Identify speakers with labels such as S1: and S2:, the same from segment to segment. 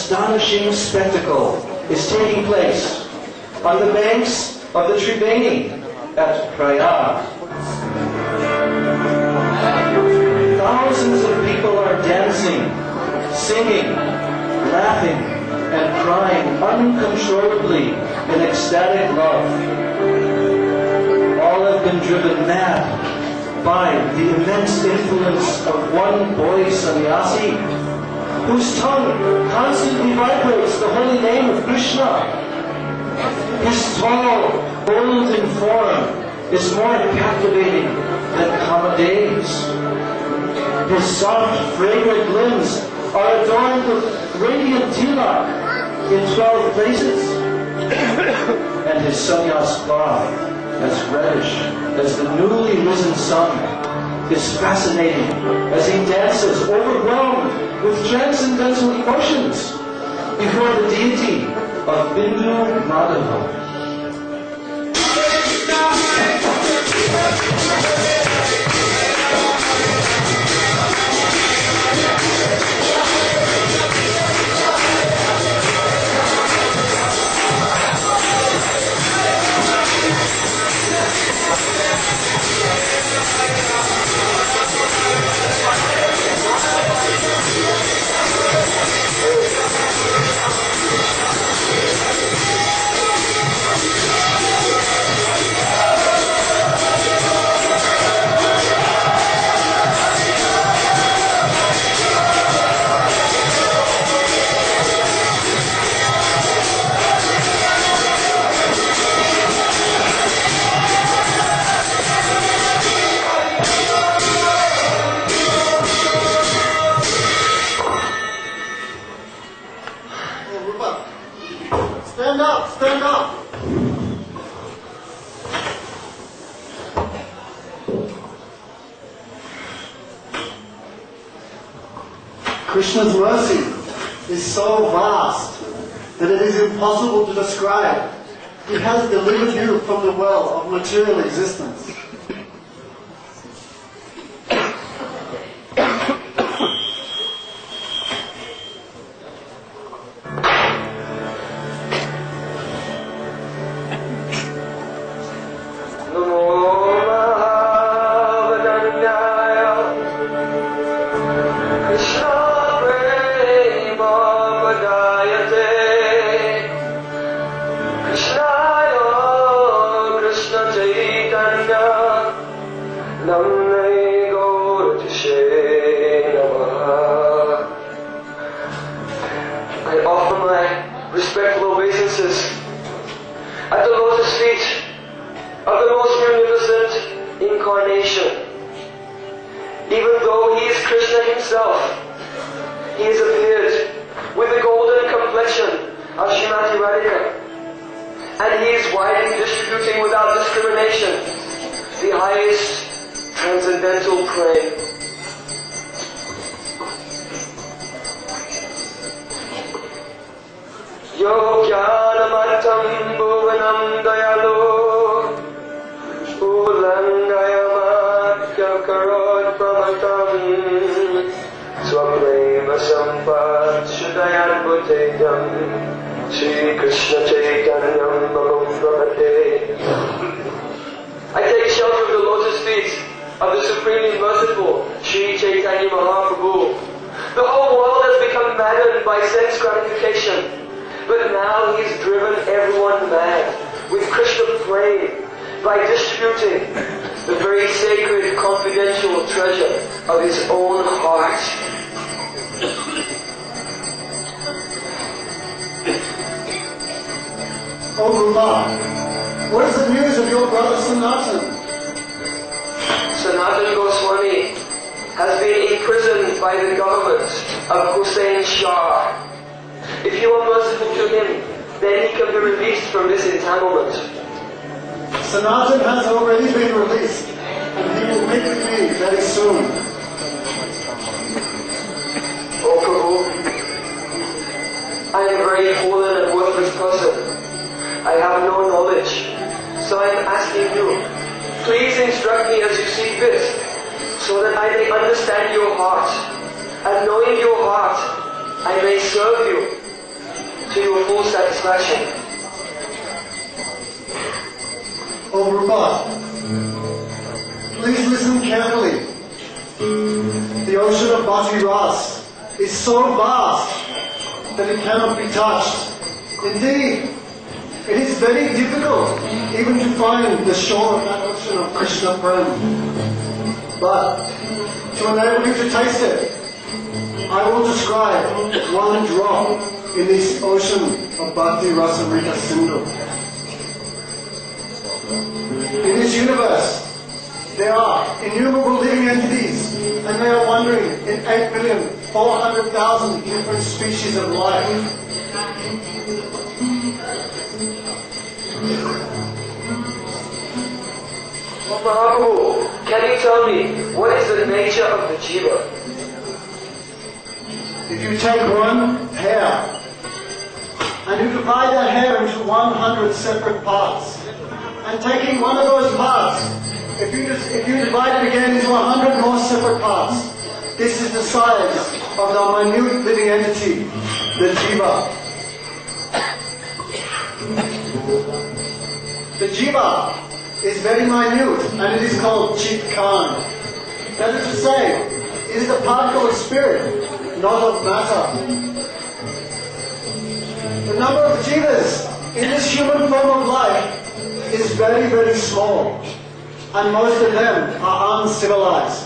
S1: astonishing spectacle is taking place on the banks of the Tribeni at Vraj. Thousands of people are dancing, singing, laughing, and crying uncontrollably in ecstatic love. All have been driven mad by the immense influence of one boy sannyasi whose tongue constantly vibrates the holy name of Krishna. His tall, golden form is more captivating than Kamadeva's. His soft, fragrant limbs are adorned with radiant tilak in 12 places. And his sannyas cloth, as reddish as the newly risen sun, is fascinating as he dances, overwhelmed with transcendental emotions, before the deity of Bindu Madhava.
S2: Stand up! Stand up! Krishna's mercy is so vast that it is impossible to describe. He has delivered you from the well of material existence.
S3: I offer my respectful obeisances at the lotus feet of the most munificent incarnation. Even though he is Krishna himself, he has appeared with the golden complexion of Srimati Radhika, and he is widely distributing without discrimination the highest transcendental praise. Yo jnanamattam bhuvanam dayalo ulangayamatya karot pramatam swaprema sampad shudayan bhutetam Shri Krishna Chaitanyam Bhagam Pramate. I take shelter of the lotus feet of the Supremely Merciful Shri Chaitanya Mahaprabhu. The whole world has become maddened by sense gratification. But now he has driven everyone mad with Krishna flame by distributing the very sacred confidential treasure of his own heart.
S2: Oh Rupa, what is the news of your brother Sanatan?
S3: Sanatan Goswami has been imprisoned by the government of Hussein Shah. If you are merciful to him, then he can be released from this entanglement.
S2: Sanatan has already been released, and he will meet with me very soon.
S3: Oh Prabhu, I am a very fallen and worthless person. I have no knowledge, so I am asking you, please instruct me as you see fit, so that I may understand your heart, and knowing your heart, I may serve you to your full satisfaction.
S2: Oh Rupa, please listen carefully. The ocean of Bhakti Ras is so vast that it cannot be touched. Indeed, it is very difficult even to find the shore of that ocean of Krishna Prem. But to enable you to taste it, I will describe one drop in this ocean of Bhakti Rasa Rita Sindhu. In this universe, there are innumerable living entities, and they are wandering in 8,400,000 different species of life.
S3: Oh Mahaprabhu, can you tell me what is the nature of the jiva?
S2: If you take one hair and you divide that hair into 100 separate parts, and taking one of those parts, if you divide it again into 100 more separate parts, this is the size of the minute living entity, the jiva. The jiva is very minute, and it is called chitkan. That is to say, it is the particle of spirit, not of matter. The number of jivas in this human form of life is very, very small, and most of them are uncivilized.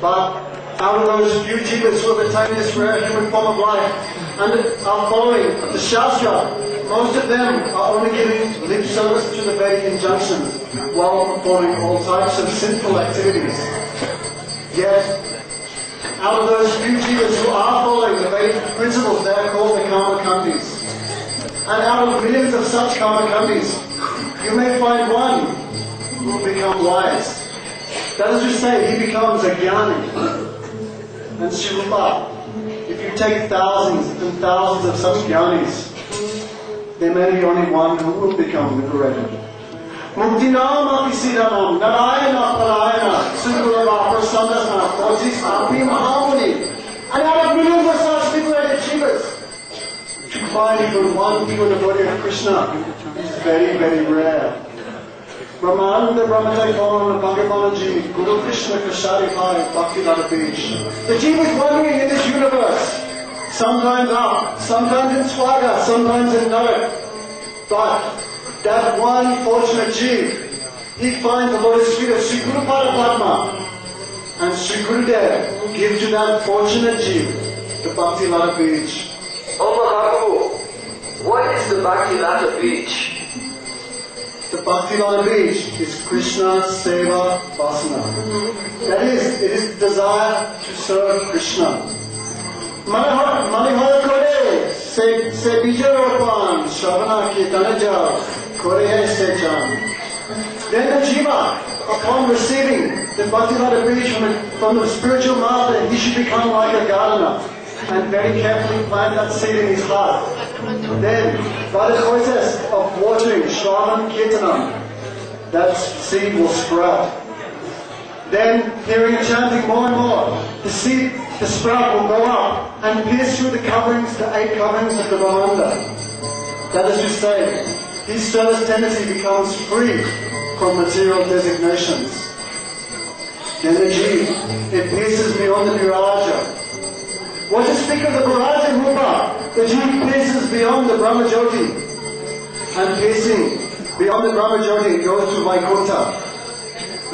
S2: But out of those few jivas who have attained this rare human form of life and are following the Shastra, most of them are only giving lip service to the Vedic injunctions while performing all types of sinful activities. Yet, out of those few jivas who are following the Vedic principles, they are called the Karmakandis. And out of millions of such Karmakandis, you may find one who will become wise. That is to say, he becomes a jnani. And Shirupa, if you take thousands and thousands of such jnanis, there may be only one who will become liberated. Muktinam apisidanam, Narayana Parayana, Sudhurava Prasannasana, Kojis Api Mahamuni. And out of millions of such liberated jivas, to find even one pure devotee of Krishna is very, very rare. Brahmananda Brahmataikon Bhagavanaji, Guru Krishna Kashari Pai, Bhakti Lata Beach. The jiva is wandering in this universe, sometimes up, sometimes in Swaga, sometimes in Narak. But that one fortunate jiva, he finds the lotus feet of Sri Guru Padma, and Sri Gurudev gives to that fortunate jiva the Bhakti Lata Beach.
S3: Oh Mahaprabhu, what is the Bhakti Lata Beach?
S2: The Bhakti Lata Beach is Krishna Seva Vasana. That is, it is desire to serve Krishna. Manihara Kore, Se Bijaropan, Shravana Kirtanaja, Kore Se Jam. Then the jiva, upon receiving the Bhakti Lata Beach from the spiritual master, he should become like a gardener and very carefully plant that seed in his heart. Then, by the process of watering Shravan Kirtanam, that seed will sprout. Then, hearing and chanting more and more, the sprout will go up and pierce through the 8 coverings of the Brahmanda. That is to say, his service tendency becomes free from material designations. Then the jiva, it pierces beyond the viraja. What to speak of the Viraja Rupa? The jiva pierces beyond the Brahmajyoti, and piercing beyond the Brahmajyoti it goes to Vaikuntha.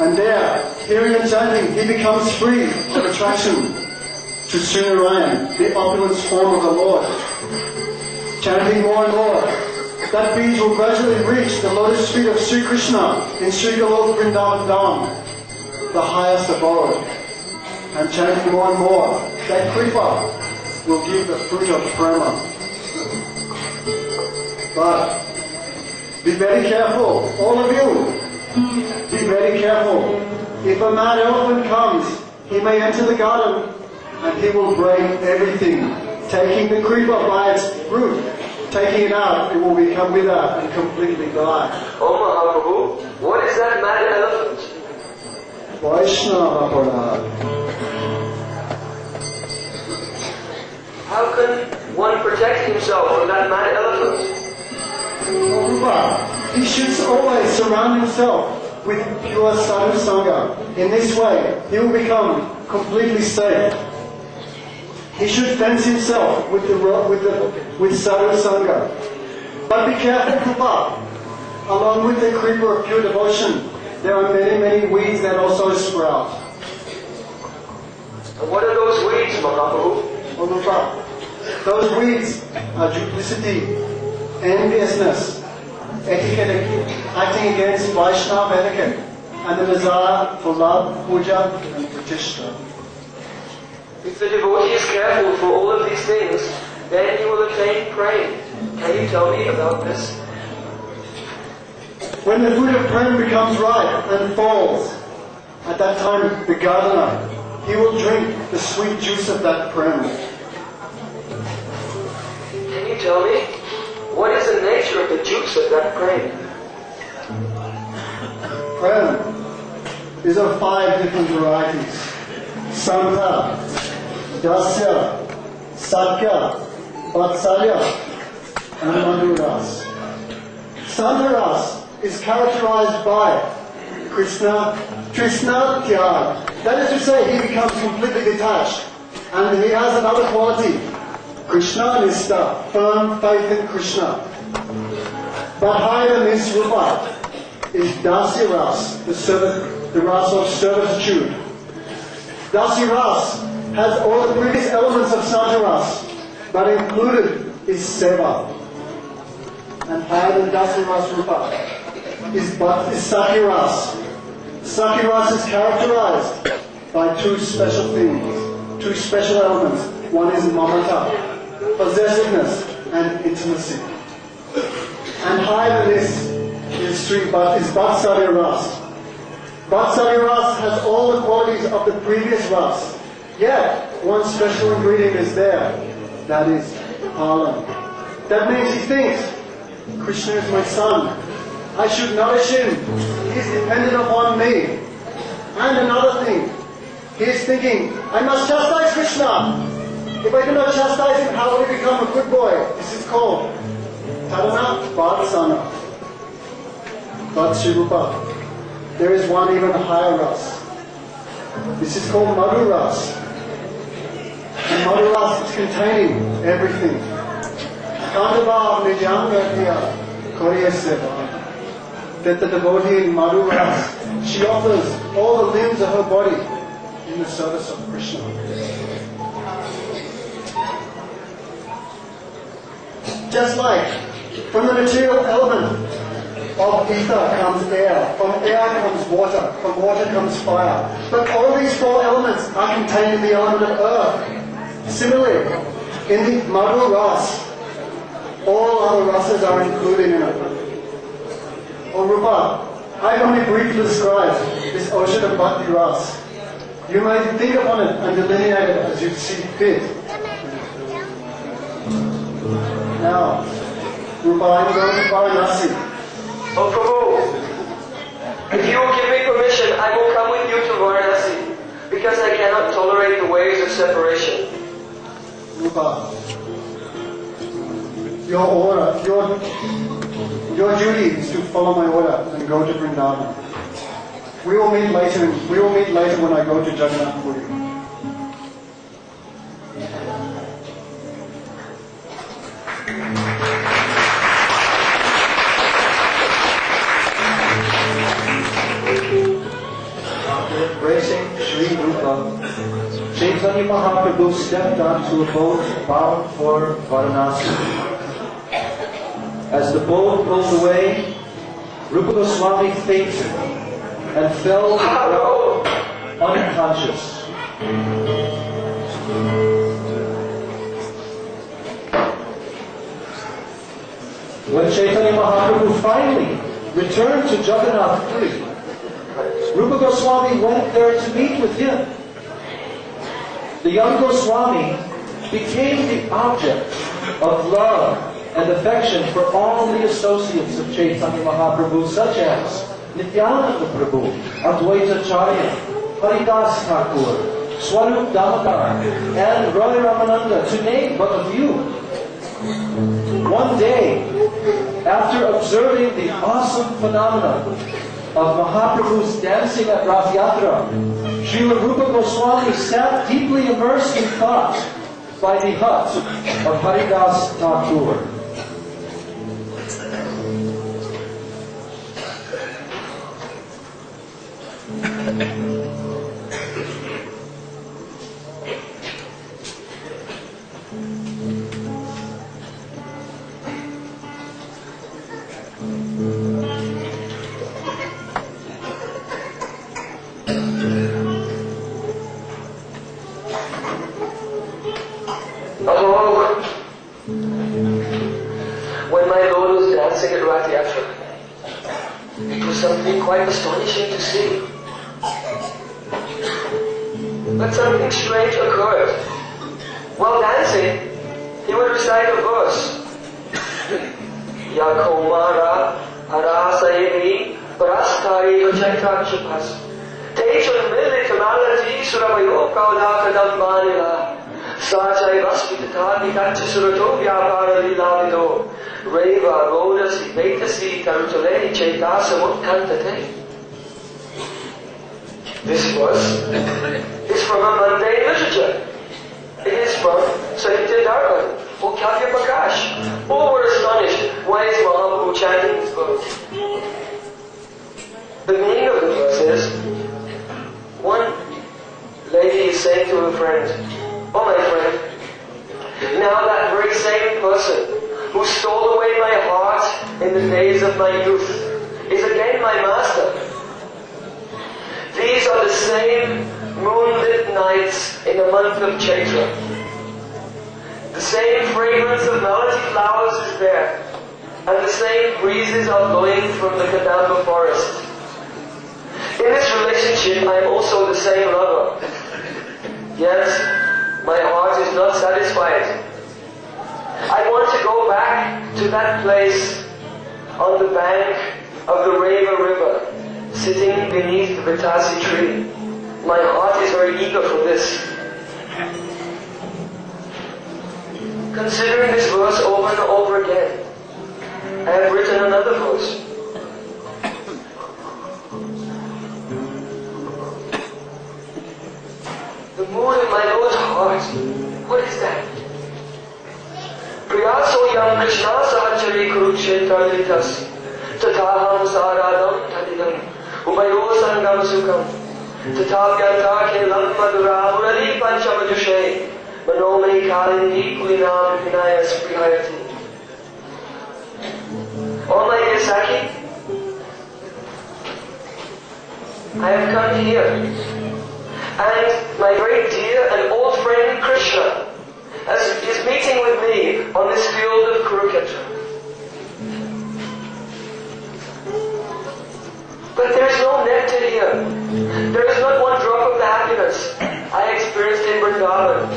S2: And there, hearing and chanting, he becomes free of attraction to Sri Narayana, the opulent form of the Lord. Chanting more and more, that beach will gradually reach the lotus feet of Sri Krishna in Sri Golok Vrindavan Dham, the highest abode. And chanting more and more, that kripa will give the fruit of prema. But be very careful, all of you. Be very careful. If a mad elephant comes, he may enter the garden and he will break everything, taking the kripa by its root. Taking it out, it will become withered and completely die.
S3: Oh Mahaprabhu, what is that mad elephant?
S2: Vaishnava Parad.
S3: How can one protect himself from that mad elephant?
S2: Oh, Rupa, he should always surround himself with pure sadhu sangha. In this way, he will become completely safe. He should fence himself with sadhu sangha. But be careful, Rupa. Along with the creeper of pure devotion, there are many, many weeds that also sprout.
S3: And what are those weeds, Mahaprabhu?
S2: Oh, Rupa, those weeds are duplicity, enviousness, etiquette, acting against Vaishnava etiquette, and the desire for love, puja, and pratishtha.
S3: If the devotee is careful for all of these things, then he will attain prema. Can you tell me about this?
S2: When the fruit of prema becomes ripe and falls, at that time the gardener, he will drink the sweet juice of that prema.
S3: Can you tell me, what is the nature of the juice of that prema?
S2: Prema is of 5 different varieties. Santa, Dasya, Sakya, Vatsalya, and Madhuras. Santaras is characterized by Krishna Tyag. That is to say, he becomes completely detached. And he has another quality, Krishna Nistha, firm faith in Krishna. But higher than this, Rupa, is Dasya Ras, the ras of servitude. Dasya Ras has all the previous elements of Santa Ras, but included is Seva. And higher than Dasya Ras, Rupa, is Sakya Ras. Sakya Ras is characterized by 2 special things, 2 special elements. One is mamata, possessiveness, and intimacy. And higher than this is Vatsalya Ras. Vatsalya Ras has all the qualities of the previous Ras. Yet, one special ingredient is there. That is Palan. That means he thinks, Krishna is my son. I should nourish him. He is dependent upon me. And another thing, he is thinking, I must chastise Krishna. If I do not chastise him, how will he become a good boy? This is called Tadana Vatsana. Vatshirupa. There is one even higher ras. This is called Madhu Ras. And Madhu Ras is containing everything. Kandava Nijanga Diya Koriya Seva. That the devotee in Madhu Ras, she offers all the limbs of her body in the service of Krishna. Just like from the material element of ether comes air, from air comes water, from water comes fire. But all these 4 elements are contained in the element of earth. Similarly, in the Madhu Ras, all other rasas are included in it. Oh Rupa, I only briefly described this ocean of Bhakti Ras. You may think upon it and delineate it as you see fit. Now, Rupa, I'm going to Varanasi.
S3: Oh Prabhu, if you will give me permission, I will come with you to Varanasi, because I cannot tolerate the ways of separation.
S2: Rupa, your order, your duty is to follow my order and go to Vrindavan. We will meet later when I go to Jagannath Puri.
S1: After embracing Sri Rupa, Chaitanya Mahaprabhu stepped onto a boat bound for Varanasi. As the boat pulled away, Rupa Goswami fainted and fell to the ground unconscious. When Chaitanya Mahaprabhu finally returned to Jagannath Puri, Rupa Goswami went there to meet with him. The young Goswami became the object of love and affection for all the associates of Chaitanya Mahaprabhu, such as Nityananda Prabhu, Advaita Charya, Haridas Thakur, Swarup Damodar, and Roy Ramananda, to name but a few. One day, after observing the awesome phenomenon of Mahaprabhu's dancing at Rath Yatra, Srila Rupa Goswami sat deeply immersed in thought by the hut of Haridas Thakur.
S3: When my Lord was dancing at Rath Yatra, it was something quite astonishing to see. But something strange occurred. While dancing, he would recite a verse. Yakomara Arasayevi Parastari Vachaitakshapas Tejun Milit Malati Suravayo Kaudakadam Manila Sajai Vaspitati Kachasurato Vyapara Lilavido Reva Rodasi Vetasi Tarutale Chaitasamut Kantate. This verse is from a mundane literature. It is from Sahitya Dharma or Kavya Prakash. All were astonished. Why is Mahaprabhu chanting this verse? The meaning of the verse is, one lady is saying to her friend, "Oh my friend, now that very same person who stole away my heart in the days of my youth is again my master. These are the same moonlit nights in the month of Chaitra. The same fragrance of melody flowers is there, and the same breezes are blowing from the Kadamba forest. In this relationship, I am also the same lover. Yet, my heart is not satisfied. I want to go back to that place on the bank of the Reva River, sitting beneath the Vitasi tree. My heart is very eager for this." Considering this verse over and over again, I have written another verse. The mood in my Lord's heart, what is that? Priyaso yam Krishna sahachari kurukshetra litas tathaham saradam tadidam ubayo sangam sukham tatapyanta kelam madura murali panchamajushe manome kalindi kulinam vinayas prihayati. Oh my dear Saki, I have come here, and my very dear and old friend Krishna is meeting with me on this field of Kurukshetra. But there is no nectar here. There is not one drop of the happiness I experienced in Vrindavan.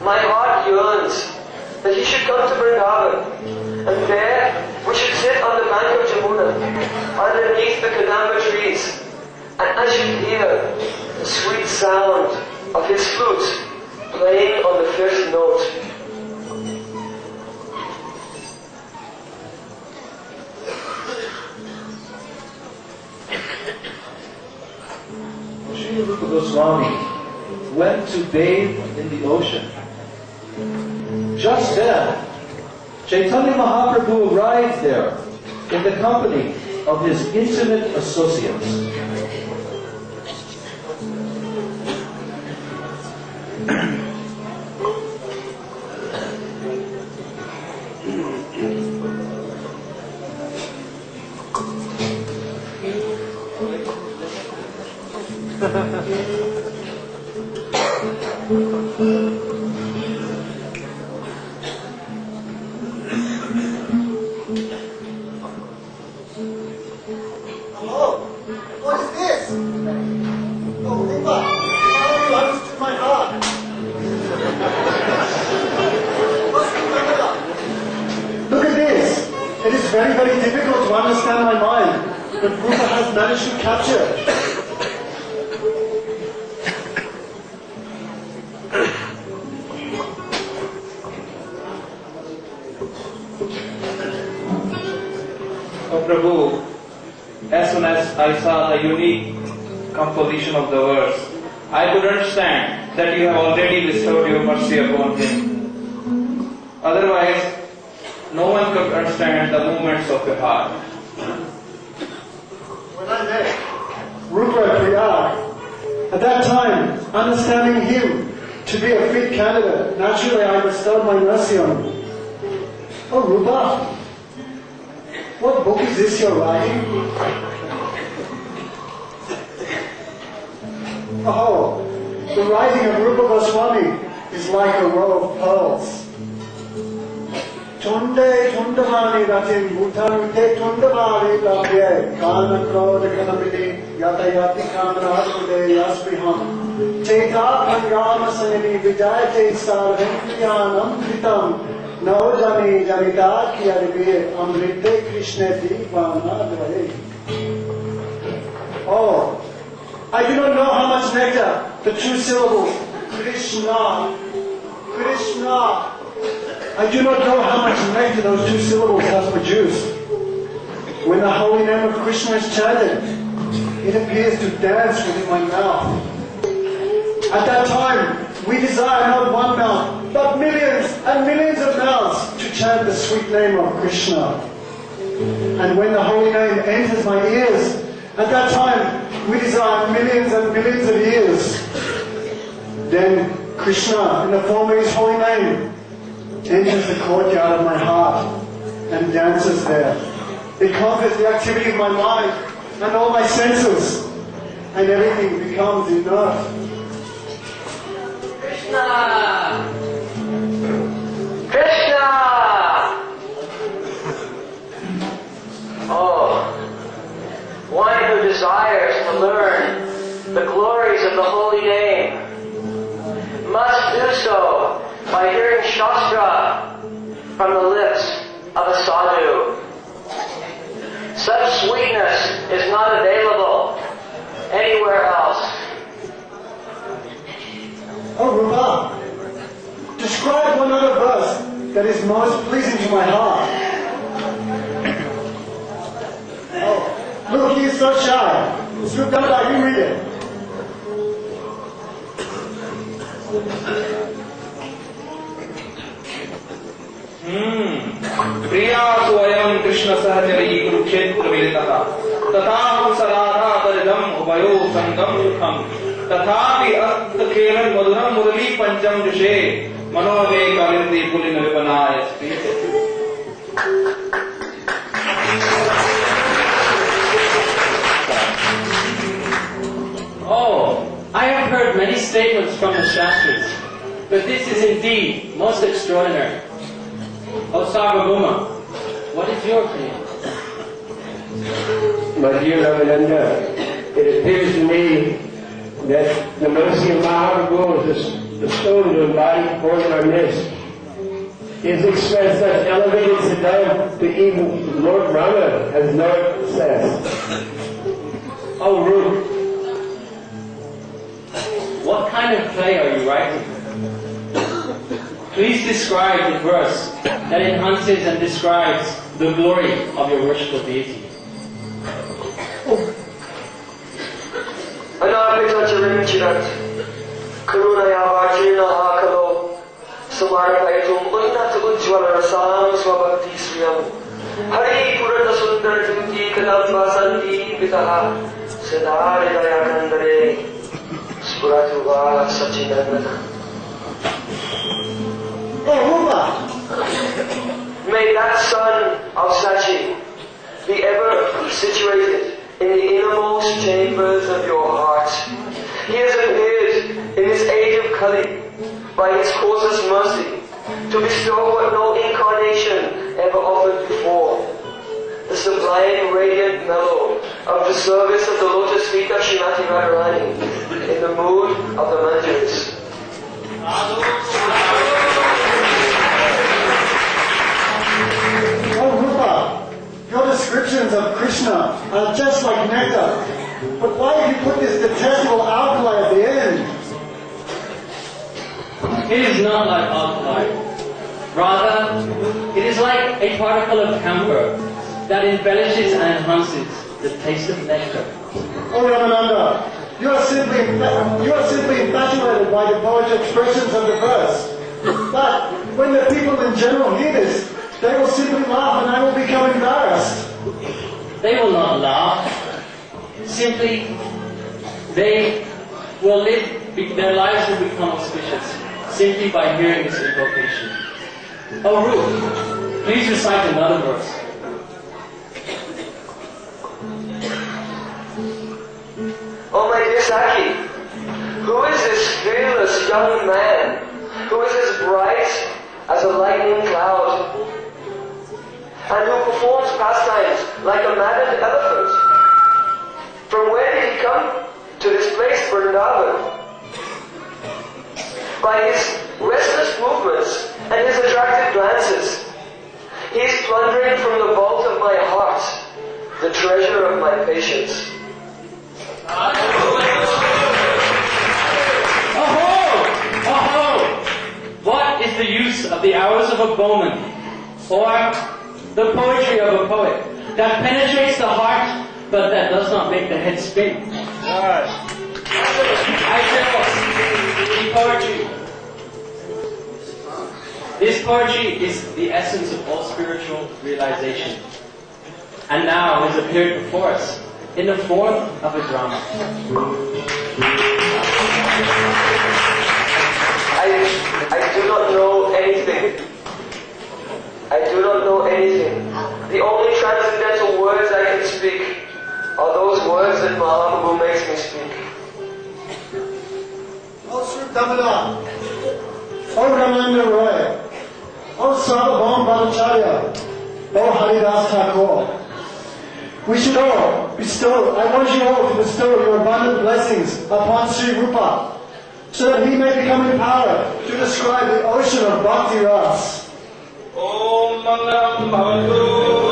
S3: My heart yearns that he should come to Vrindavan, and there we should sit on the bank of Jamuna, underneath the Kadamba trees, and I should hear the sweet sound of his flute playing on the fifth note.
S1: Srila Rupa Goswami went to bathe in the ocean. Just then, Chaitanya Mahaprabhu arrived there in the company of his intimate associates.
S2: Hello? What is this? Oh, Rupa, how you understood my heart? What's the matter? Look at this. It is very, very difficult to understand my mind, but Rupa has managed to capture it.
S4: Oh Prabhu, as soon as I saw the unique composition of the verse, I could understand that you have already bestowed your mercy upon him. Otherwise, no one could understand the movements of your heart.
S2: When I met Rupa at Vraj, at that time, understanding him to be a fit candidate, naturally I bestowed my mercy on him. Oh Rupa, what book is this you're writing? Oh, the writing of Rupa Goswami is like a row of pearls. Tunde tundavani ratim bhutanute tundavani labhye kana krodha kanamini yatayati kanarakude yasmiham cheta bhangrama sanini vijayate sarvendriyanam kritam naojani janita kiyaribhe amrite krishneti vanadvaye. Oh, I do not know how much nectar the two syllables Krishna, Krishna. I do not know how much nectar those two syllables have produced. When the holy name of Krishna is chanted, it appears to dance within my mouth. At that time, we desire not one mouth, but millions and millions of mouths to chant the sweet name of Krishna. And when the holy name enters my ears, at that time, we desire millions and millions of ears. Then Krishna, in the form of his holy name, enters the courtyard of my heart and dances there. It conquers the activity of my mind and all my senses, and everything becomes inert.
S3: Krishna! Krishna! Oh, one who desires to learn the glories of the holy name must do so by hearing Shastra from the lips of a sadhu. Such sweetness is not available anywhere else.
S2: Oh Rupa, describe one other verse that is most pleasing to my heart. Oh, look, he is so shy. Sukada, you read it.
S4: प्रिया स्वयं कृष्ण सहचरी कुरुक्षेत्र मिलितः तथा सराधा परिदम उभयो संगम सुखम तथापि अर्थखेलन मधुरम मुरली पंचम जुषे मनोवे कालिंदी पुलिन विपनाय स्पीते.
S5: Oh, I have heard many statements from the Shastras, but this is indeed most extraordinary. O Sarvabhauma, what is your opinion?
S6: My dear Ramananda, it appears to me that the mercy of Mahaprabhu is bestowed to embody forth in our midst. He has expressed such elevated siddhanta to even Lord Rama has no access.
S5: Oh, Rup, what kind of play are you writing? Please describe the verse that enhances and describes the glory of your worshipful deity.
S3: Anapita Chirinchirat Karunaya Vajina Hakalo Samarapaitum Unnat Ujjwala Rasam Swabhakti Sriyam Hari Purata Sundar Jyoti Kadam Vasanti Pitaha Siddhari Dayakandare Spuratuva Sachinandana.
S2: Oh Rupa,
S3: May that son of Sachi be ever situated in the innermost chambers of your heart. He has appeared in this age of Kali by his causeless mercy to bestow what no incarnation ever offered before. The sublime radiant mellow of the service of the lotus feet of Srimati Radharani in the mood of the Manjaris.
S2: oh Rupa, your descriptions of Krishna are just like nectar. But why have you put this detestable alkali at the end?
S5: It is not like alkali. Rather, it is like a particle of camphor that embellishes and enhances the taste of nectar.
S2: Oh, Ramananda, you are simply infatuated by the poetic expressions of the verse. But when the people in general hear this, they will simply laugh and I will become embarrassed.
S5: They will not laugh. Simply, they will live, their lives will become auspicious simply by hearing this invocation. Oh, Ruth, please recite another verse.
S3: Oh my dear Saki, who is this fearless young man? Who is as bright as a lightning cloud? And who performs pastimes like a maddened elephant? From where did he come to this place, Vrindavan? By his restless movements and his attractive glances, he is plundering from the vault of my heart the treasure of my patience.
S5: What is the use of the hours of a bowman, or the poetry of a poet, that penetrates the heart, but that does not make the head spin? I tell poetry. This poetry is the essence of all spiritual realization, and now has appeared before us in the form of a drama.
S3: I do not know anything. I do not know anything. The only transcendental words I can speak are those words that Mahaprabhu makes me speak.
S2: Oh, Sri Damodar, oh Ramananda Roy, oh Sarvabhaum Bhattacharya, oh Haridas Thakur. I want you all to bestow your abundant blessings upon Sri Rupa, so that he may become empowered to describe the ocean of Bhakti Ras.
S4: Om Mangalam Bhavatu,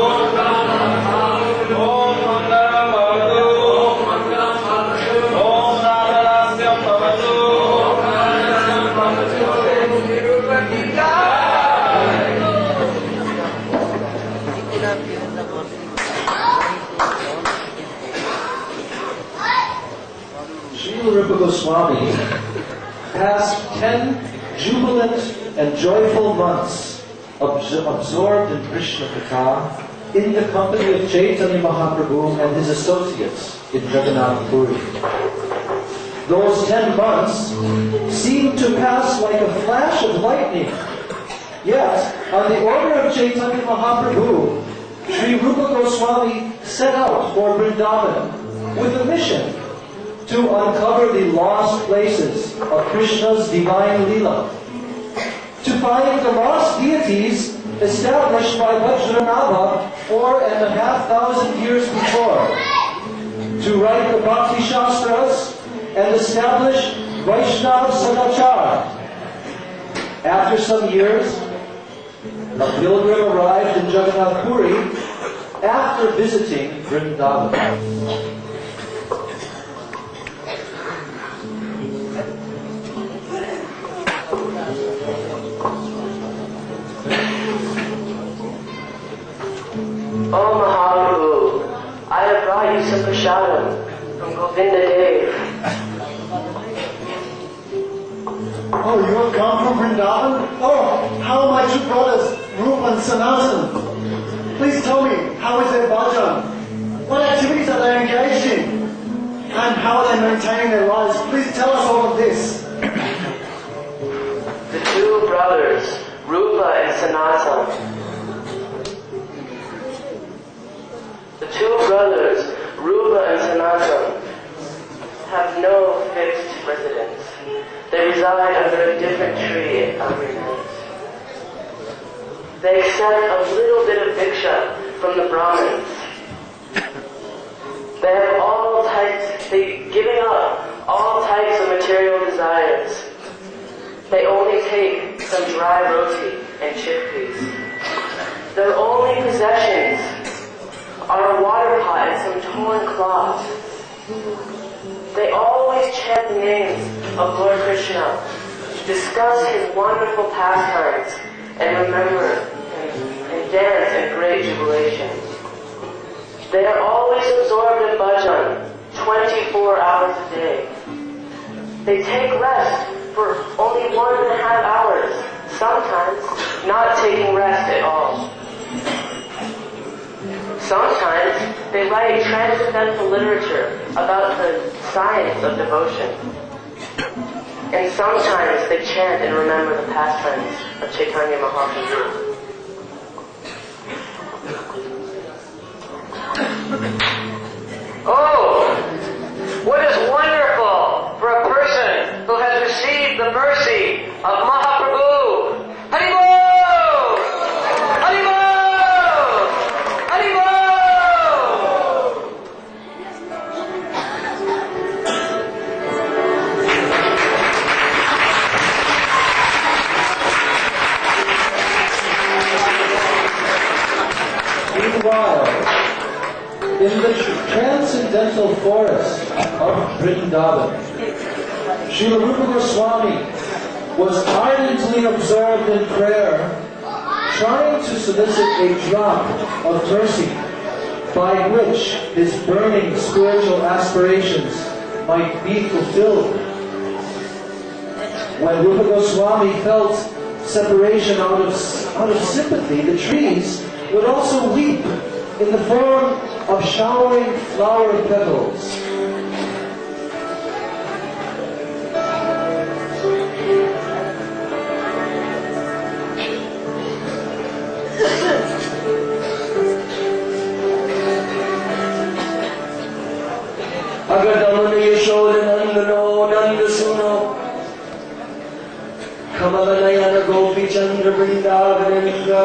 S4: Om Mangalam Bhavatu, Om Mangalam Bhavatu, Om Mangalam Bhavatu, Om Mangalam Bhavatu, Om Mangalam Bhavatu,
S1: Srila Rupa Goswami passed 10 jubilant and joyful months absorbed in Krishna Katha in the company of Chaitanya Mahaprabhu and his associates in Jagannath Puri. Those 10 months seemed to pass like a flash of lightning. Yet, on the order of Chaitanya Mahaprabhu, Sri Rupa Goswami set out for Vrindavan with a mission to uncover the lost places of Krishna's divine Leela, to find the lost deities established by Vajranabha 4,500 years before, to write the Bhakti Shastras and establish Vaishnava Sadachar. After some years, a pilgrim arrived in Jagannath Puri after visiting Vrindavan.
S3: Oh Mahaprabhu, I have brought you some prashadam from Govinda Dev.
S2: Oh, you have come from Vrindavan? Oh, how are my two brothers, Rupa and Sanatan? Please tell me, how is their bhajan? What activities are they engaged in? And how are they maintaining their lives? Please tell us all of this.
S3: The two brothers, Rupa and Sanatan. The two brothers, Rupa and Sanatan, have no fixed residence. They reside under a different tree every night. They accept a little bit of diksha from the Brahmins. They're giving up all types of material desires. They only take some dry roti and chickpeas. Their only possessions are a water pot and some torn cloth. They always chant the names of Lord Krishna, discuss his wonderful pastimes, and remember and dance in great jubilation.
S7: They are always absorbed in bhajan, 24 hours a day. They take rest for only 1.5 hours, sometimes not taking rest at all. Sometimes they write transcendental literature about the science of devotion. And sometimes they chant and remember the pastimes of Chaitanya Mahaprabhu. Oh, what is wonderful for a person who has received the mercy of Mahaprabhu. Haribol! Haribol! Haribol!
S1: Meanwhile, in the transcendental forest of Vrindavan, Srila Rupa Goswami was ardently absorbed in prayer, trying to solicit a drop of mercy by which his burning spiritual aspirations might be fulfilled. When Rupa Goswami felt separation out of sympathy, the trees would also weep in the form of showering flower petals.
S3: Agadamana Yashoda Nandano Nandasuno Kamalanayana Gopi Chandra Vrindavanendra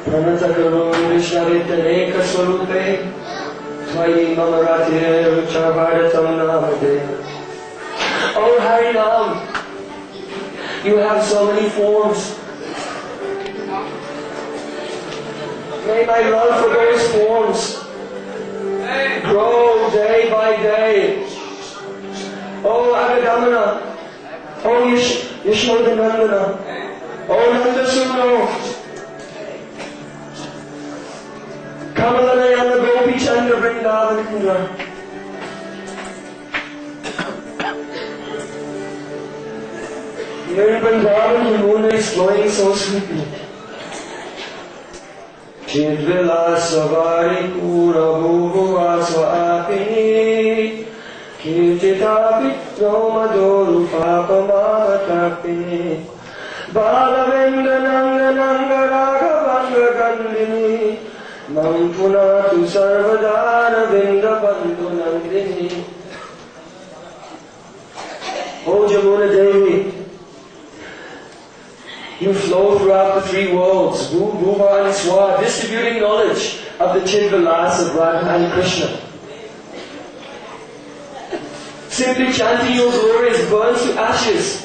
S3: Pranatakarum Vishnavittaneka Swarupe Twayi Mamaratir Charvadatam Namade. Oh Harinam, you have so many forms. May my love for those forms grow day by day. Oh Agadamana, oh Yashodanandana, oh Nandasuno, Kamalanayana Gopi Chandra Vrindavanendra. Here in Vrindavan, the moon is glowing so sweetly. Chidvilasavari Pura Bhuvasva Apini Kirtitapi Nomadoru Papa Mamatapini Balavendra Nanga Nanga Raghavanga Gandini Mampunatu Sarvadana Vinda Bandhu Nandini. O Jamuna Devi, you flow throughout the three worlds, Bhu, Bhuva and Swa, distributing knowledge of the Chidvilas of Radha and Krishna. Simply chanting your glories burns to ashes,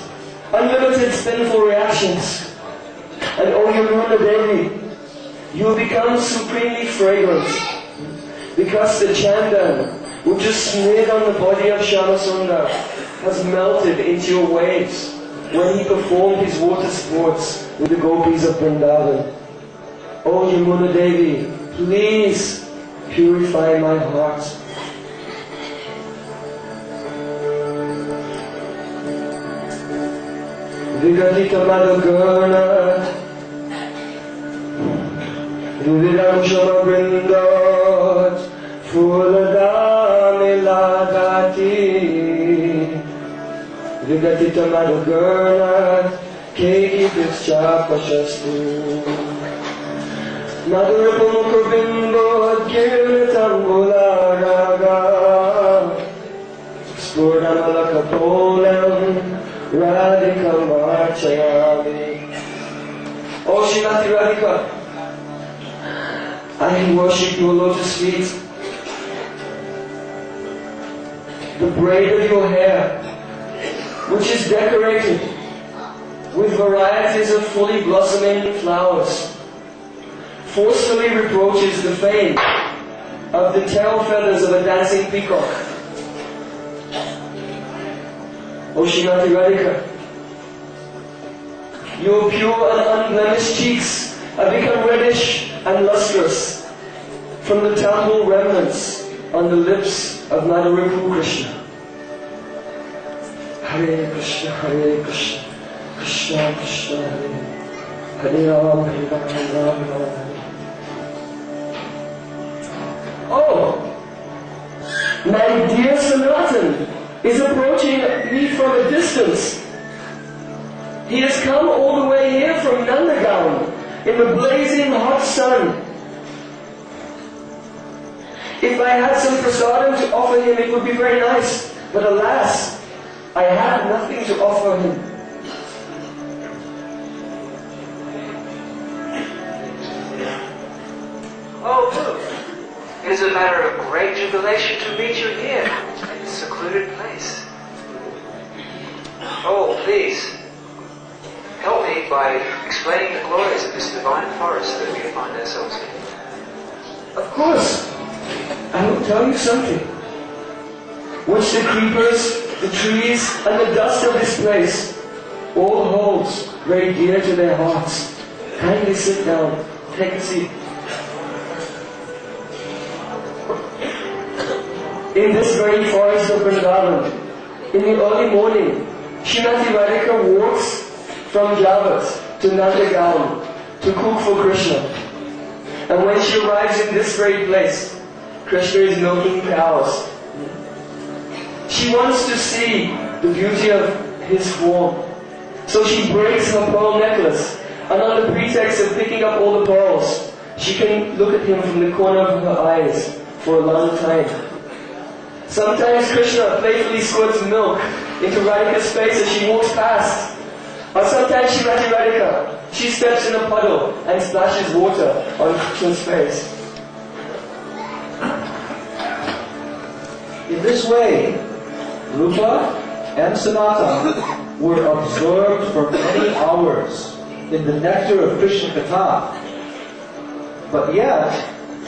S3: unlimited sinful reactions. And O Yamuna Devi, you become supremely fragrant, because the chandan, which is smeared on the body of Shyamasundar, has melted into your waves when he performed his water sports with the gopis of Vrindavan. O Yamuna Devi, please purify my heart. Vigatita Madhugana Duvidam Shama Vrindat Fuladami Ladati Vigatita Madhugana Keki Pischa Pashastu Madhurapamukha Bimbo Kirtambula Raga Spurnamalaka Polam Radhika Marchayami. Oh Srimati Radhika, I worship your lotus feet. The braid of your hair, which is decorated with varieties of fully blossoming flowers, forcefully reproaches the fame of the tail feathers of a dancing peacock. O Srimati Radhika, your pure and unblemished cheeks have become reddish and lustrous
S1: from the temple remnants on the lips of Narayan Krishna. Hare Krishna, Krishna Krishna, Hare Ram, Hare Ram, Hare Ram, Hare Ram. Oh, my dear Sanatan is approaching me from a distance. He has come all the way here from Nandagaon in the blazing hot sun. If I had some prasadam to offer him, it would be very nice. But alas, I have nothing to offer him.
S8: Oh, look. It is a matter of great jubilation to meet you here, in this secluded place. Oh, please, help me by explaining the glories of this divine forest that we find ourselves in.
S1: Of course, I will tell you something, which the creepers, the trees, and the dust of this place all holds very dear to their hearts. Kindly sit down, take a seat. In this very forest of Vrindavan, in the early morning, Srimati Radhika walks from Javat to Nandagaon to cook for Krishna. And when she arrives in this very place, Krishna is milking cows. She wants to see the beauty of his form. So she breaks her pearl necklace, and on the pretext of picking up all the pearls, she can look at him from the corner of her eyes for a long time. Sometimes Krishna playfully squirts milk into Radhika's face as she walks past. Or sometimes Srimati Radhika, she steps in a puddle and splashes water on Krishna's face.
S9: In this way, Rupa and Sanatana were absorbed for many hours in the nectar of Krishna Katha. But yet,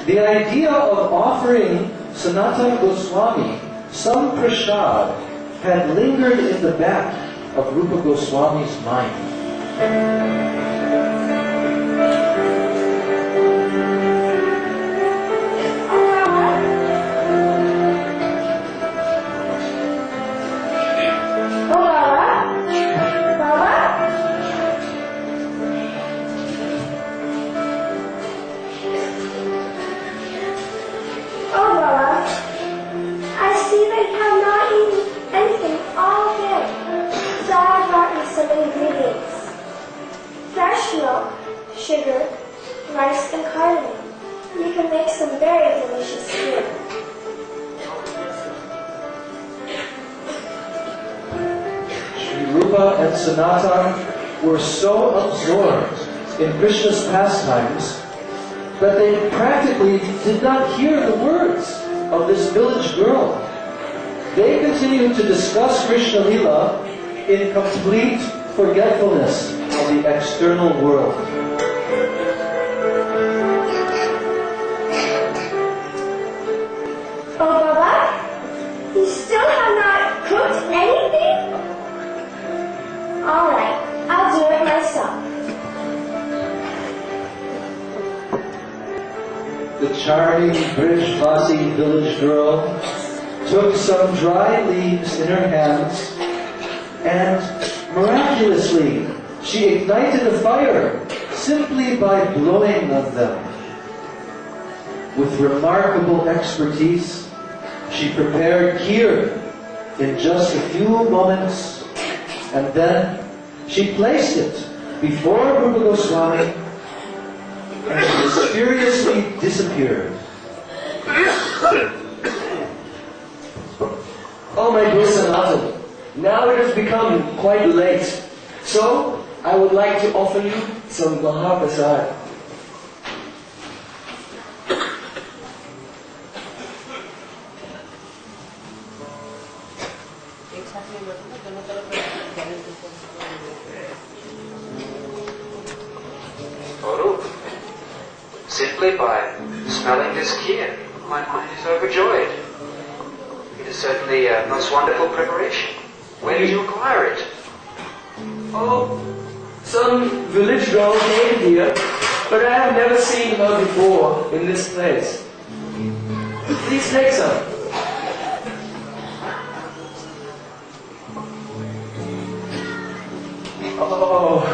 S9: the idea of offering Sanatana Goswami some prasad had lingered in the back of Rupa Goswami's mind.
S10: Sugar, rice, and cardamom. You can make some very delicious food.
S9: Sri Rupa and Sanatana were so absorbed in Krishna's pastimes that they practically did not hear the words of this village girl. They continued to discuss Krishna Lila in complete forgetfulness of the external world.
S10: Oh, Baba, you still have not cooked anything? All right, I'll do it myself.
S9: The charming Brijvasi village girl took some dry leaves in her hands and miraculously she ignited a fire simply by blowing on them. With remarkable expertise, she prepared kheer in just a few moments, and then she placed it before Rupa Goswami and she mysteriously disappeared.
S1: Oh my dear Sanatan, now it has become quite late, so I would like to offer you some Mahaprasad.
S8: Simply by smelling this kheer, my mind is overjoyed. It is certainly a most wonderful preparation. Where did you acquire it?
S1: Oh, some village girl came here, but I have never seen her before in this place.
S9: Please take some. Oh.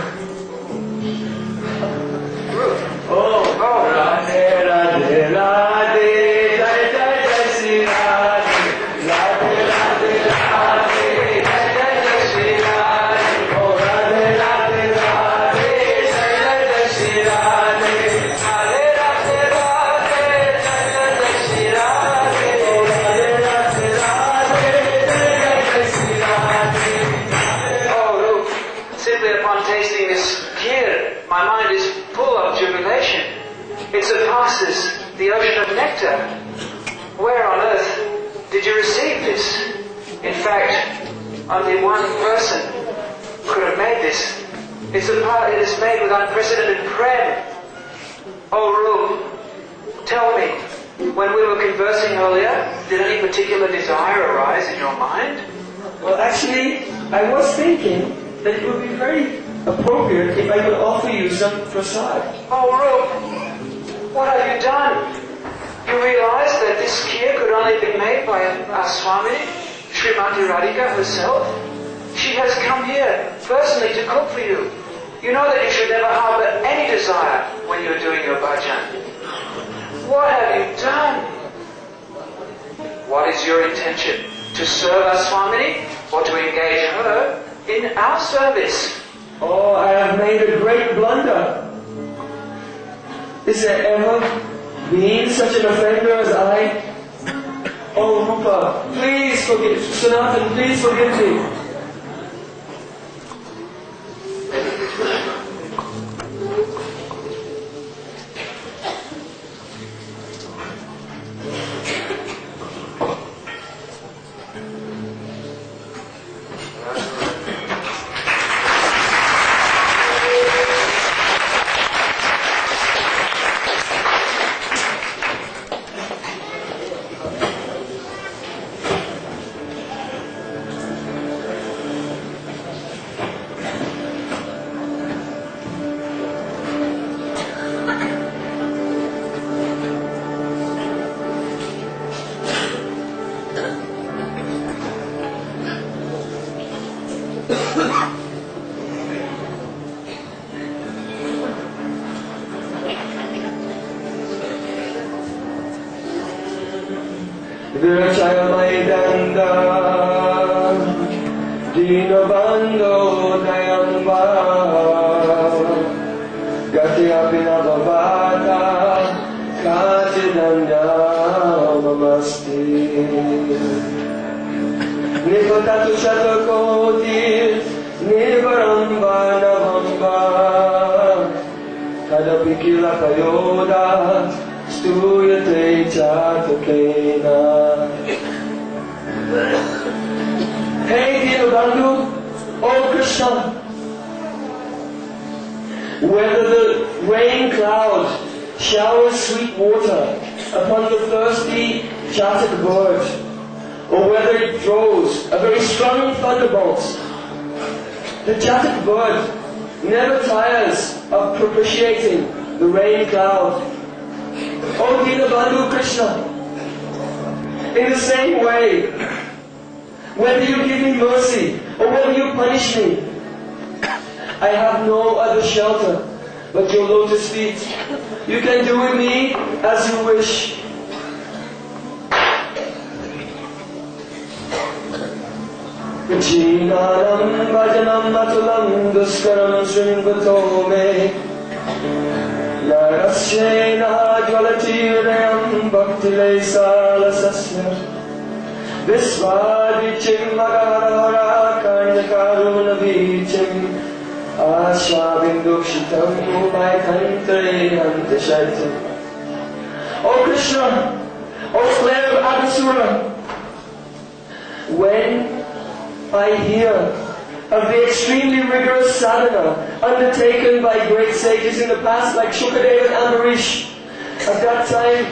S9: Oh, Radhe, Radhe, Radhe, Jai Jai Jai Shri Radhe, Radhe, Radhe, Radhe, Jai Jai Jai Shri Radhe, oh Radhe, Radhe, Radhe, Jai Jai Jai Shri Radhe, Radhe, Radhe, Radhe, Jai Jai Jai Shri Radhe, oh Radhe, Radhe, Radhe, Jai Jai Jai Shri Radhe.
S8: Oh, look, simply upon tasting this kheer, my mind is full of jubilation. It surpasses the ocean of nectar. Where on earth did you receive this? In fact, only one person could have made this. It is made with unprecedented prem. Oh, Rup, tell me, when we were conversing earlier, did any particular desire arise in your mind?
S9: Well, actually, I was thinking that it would be very appropriate if I could offer you some prasad.
S8: Oh, Rup, what have you done? You realize that this kheer could only be made by our Swami, Srimati Radhika herself? She has come here personally to cook for you. You know that you should never harbor any desire when you are doing your bhajan. What have you done? What is your intention? To serve our Swami or to engage her in our service?
S9: Oh, I have made a great blunder. Is there ever been such an offender as I? Oh, Rupa, please forgive. Sanatan, please forgive me. Virachayamaidanda Dinabando Dayamba Gatyapina Bhavata Kachidanya Mamasti Nipatatu Shatakoti Nivaramba Navamba Kadapikila Kayoda Stuyate Chatakena. Hey Dinabandhu, O Krishna, whether the rain cloud showers sweet water upon the thirsty Chatak bird, or whether it throws a very strong thunderbolt, the Chatak bird never tires of propitiating the rain cloud. O Dinabandhu Krishna, in the same way, whether you give me mercy or whether you punish me, I have no other shelter but your lotus feet. You can do with me as you wish. Jnanam bhajanam matulam duskaram srinvato me Narasyena jvalatirayam bhaktilesalasasya Visvadichim magahara karnakaruna vichim Ashabindukshitam maikantre hantashaitam. O Krishna, O slayer of Abhisura, when I hear of the extremely rigorous sadhana undertaken by great sages in the past like Shukadeva and Ambarish, at that time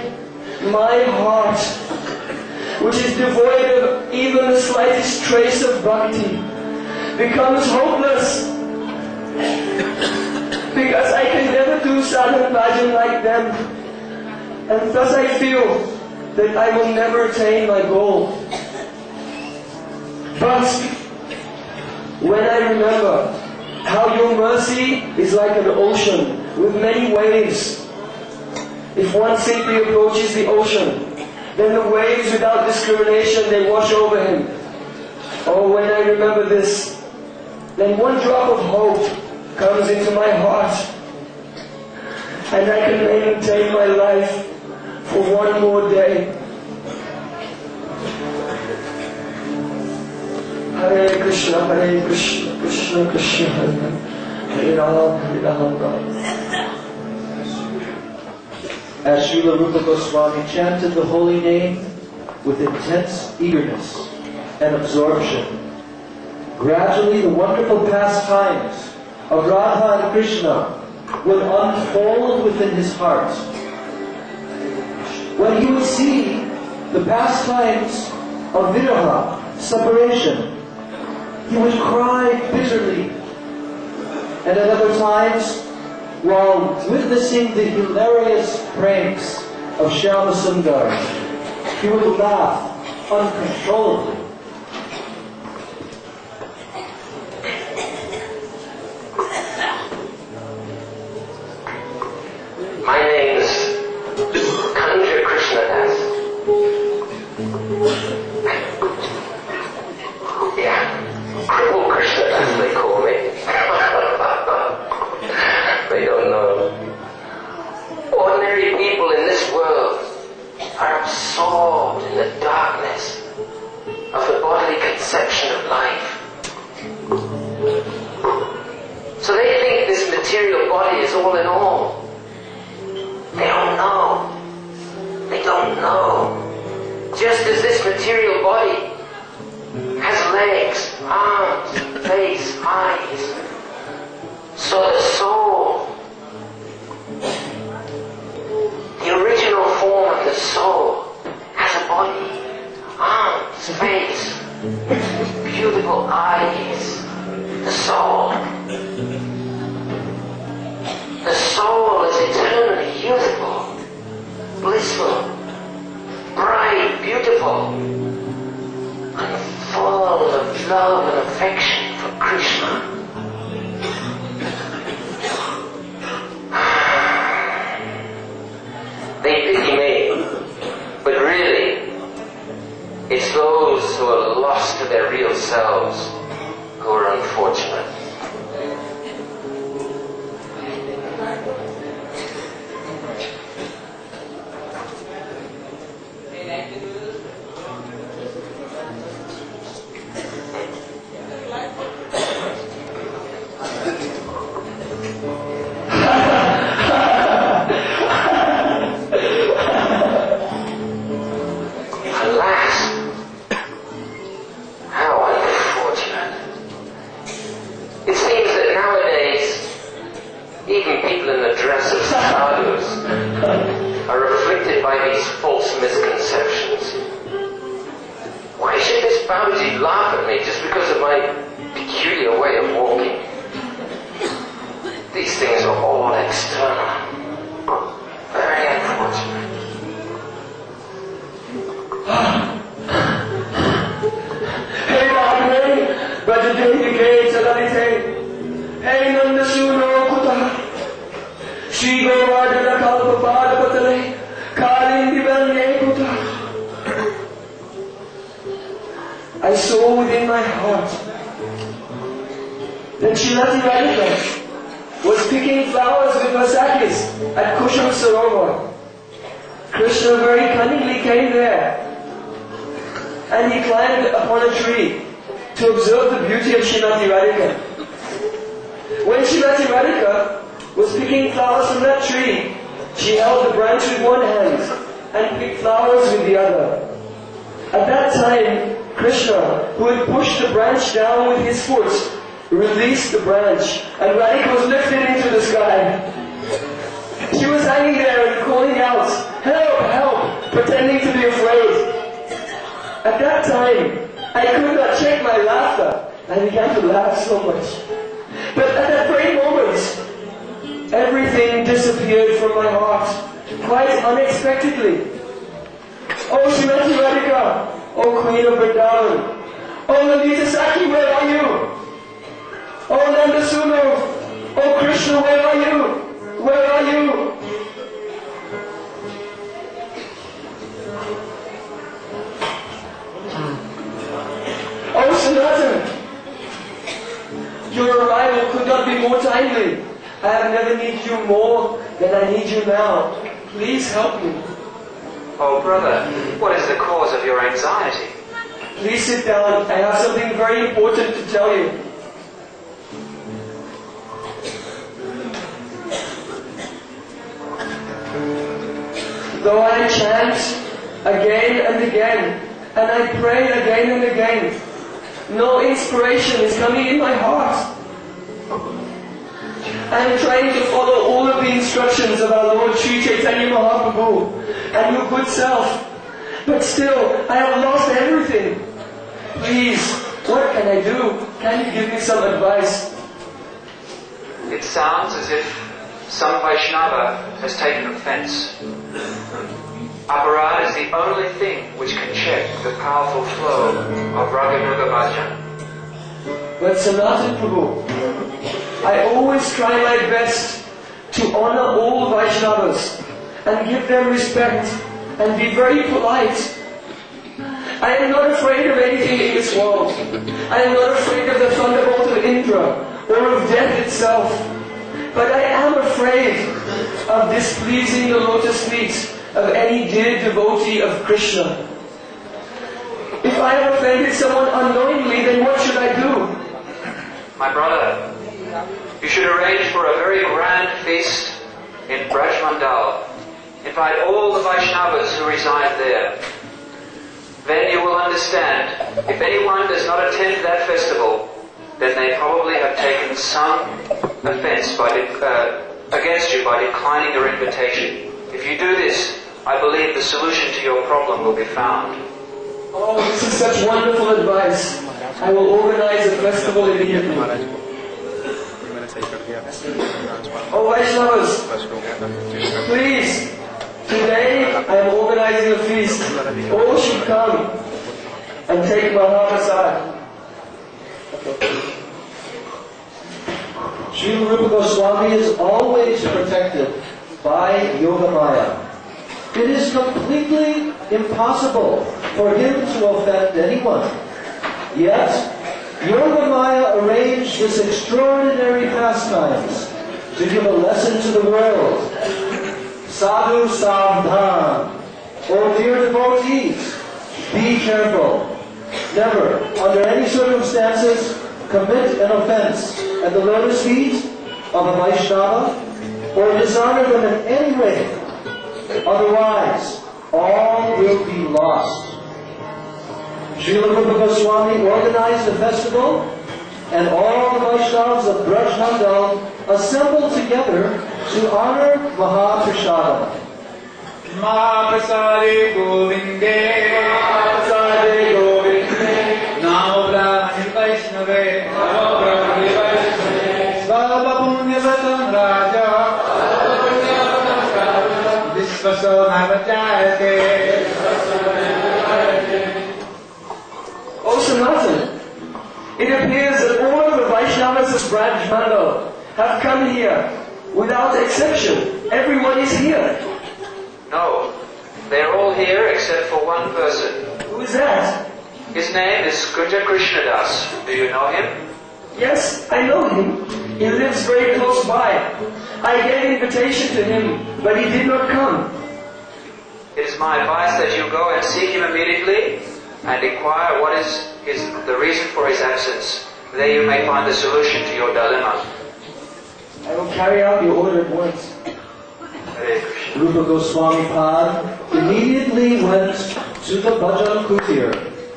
S9: my heart, which is devoid of even the slightest trace of bhakti, becomes hopeless, because I can never do sadhana bhajan like them, and thus I feel
S1: that I will never attain my goal. But when I remember how your mercy is like an ocean with many waves, if one simply approaches the ocean, then the waves without discrimination, they wash over him. Oh, when I remember this, then one drop of hope comes into my heart, and I can maintain my life for one more day. Hare Krishna, Krishna Krishna, Hare Ram.
S9: As Srila Rupa Goswami chanted the holy name with intense eagerness and absorption, gradually the wonderful pastimes of Radha and Krishna would unfold within his heart. When he would see the pastimes of viraha, separation, he would cry bitterly. And at other times, while witnessing the hilarious pranks of Shyama Sundar, he would laugh uncontrollably.
S3: My name's Kanja Krishna Das. Yeah, Cripple Krishna Das they call me. They don't know. Ordinary people in this world are absorbed in the darkness of the bodily conception of life. So they think this material body is all in all. They don't know. They don't know. Just as this material body has legs, arms, face, eyes, so the soul, the original form of the soul, has a body, arms, face, beautiful eyes. The soul. The soul is eternally youthful, blissful, bright, beautiful, and full of love and affection for Krishna. They pity me, but really, it's those who are lost to their real selves who are unfortunate.
S1: I saw within my heart that Srimati Radhika was picking flowers with her sakis at Kusham Sarovar. Krishna very cunningly came there, and he climbed upon a tree to observe the beauty of Srimati Radhika. When Srimati Radhika was picking flowers from that tree, she held the branch with one hand and picked flowers with the other. At that time, Krishna, who had pushed the branch down with his foot, released the branch, and Radhika was lifted into the sky. She was hanging there and calling out, "Help, help," pretending to be afraid. At that time, I could not check my laughter. I began to laugh so much. But at that very moment, everything disappeared from my heart, quite unexpectedly.
S6: Oh Shrimati Radhika, oh Queen of Vrindavan, oh Lalita Sakhi, where are you? Oh Nanda Suno, oh Krishna, where are you? Where are you? Oh Sanatan, your arrival could not be more timely. I have never needed you more than I need you now. Please help me.
S8: Oh, brother, what is the cause of your anxiety?
S6: Please sit down. I have something very important to tell you. Though I chant again and again, and I pray again and again, no inspiration is coming in my heart. I am trying to follow all of the instructions of our Lord Sri Chaitanya Mahaprabhu and your good self, but still I have lost everything. Please, what can I do? Can you give me some advice?
S8: It sounds as if some Vaishnava has taken offense. Aparad is the only thing which can check the powerful flow of Raganuga Bhajan.
S6: But Sanatan Prabhu, I always try my best to honor all Vaishnavas and give them respect and be very polite. I am not afraid of anything in this world. I am not afraid of the thunderbolt of Indra or of death itself. But I am afraid of displeasing the lotus feet of any dear devotee of Krishna. If I have offended someone unknowingly, then what should I do?
S8: My brother, you should arrange for a very grand feast in Vraj Mandal. Invite all the Vaishnavas who reside there. Then you will understand, if anyone does not attend that festival, then they probably have taken some offense against you by declining your invitation. If you do this, I believe the solution to your problem will be found.
S6: Oh, this is such wonderful advice. I will organize a festival immediately. Oh Vaishnavas, please, today I am organizing a feast. All should come and take Mahaprasad.
S9: Srila Rupa Goswami is always protected by Yogamaya. It is completely impossible for him to offend anyone. Yet, Yogamaya arranged this extraordinary pastimes to give a lesson to the world. Sadhu Savdhan, oh dear devotees, be careful. Never, under any circumstances, commit an offense at the lotus feet of a Vaishnava or dishonor them in any way. Otherwise, all will be lost. Srila Rupa Goswami organized the festival, and all the Vaishnavas of Vraj Mandal assembled together to honor Mahaprasada.
S4: Mahaprasade Govinde, Mahaprasade Govinde, Namo Brahmani Vaishnave, Namo Brahmani Vaishnave, Svava Punyavatam Raja, Vishvaso Navajayate.
S6: Oh Sanatan, it appears that all of the Vaishnavas of Vraj Mandal have come here without exception. Everyone is here.
S8: No, they're all here except for one person.
S6: Who is that?
S8: His name is Kunja Krishnadas. Do you know him?
S6: Yes, I know him. He lives very close by. I gave invitation to him, but he did not come.
S8: It is my advice that you go and seek him immediately and inquire what is the reason for his absence. There you may find the solution to your dilemma.
S6: I will carry out your order at once.
S8: Hare Krishna.
S9: Rupa Goswami Pad immediately went to the Bhajan Kutir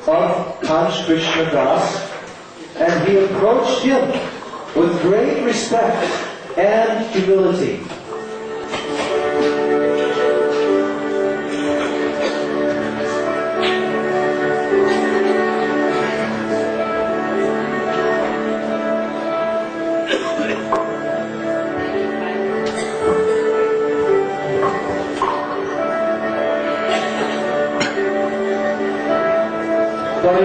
S9: of Kanch Krishna Das, and he approached him with great respect and humility.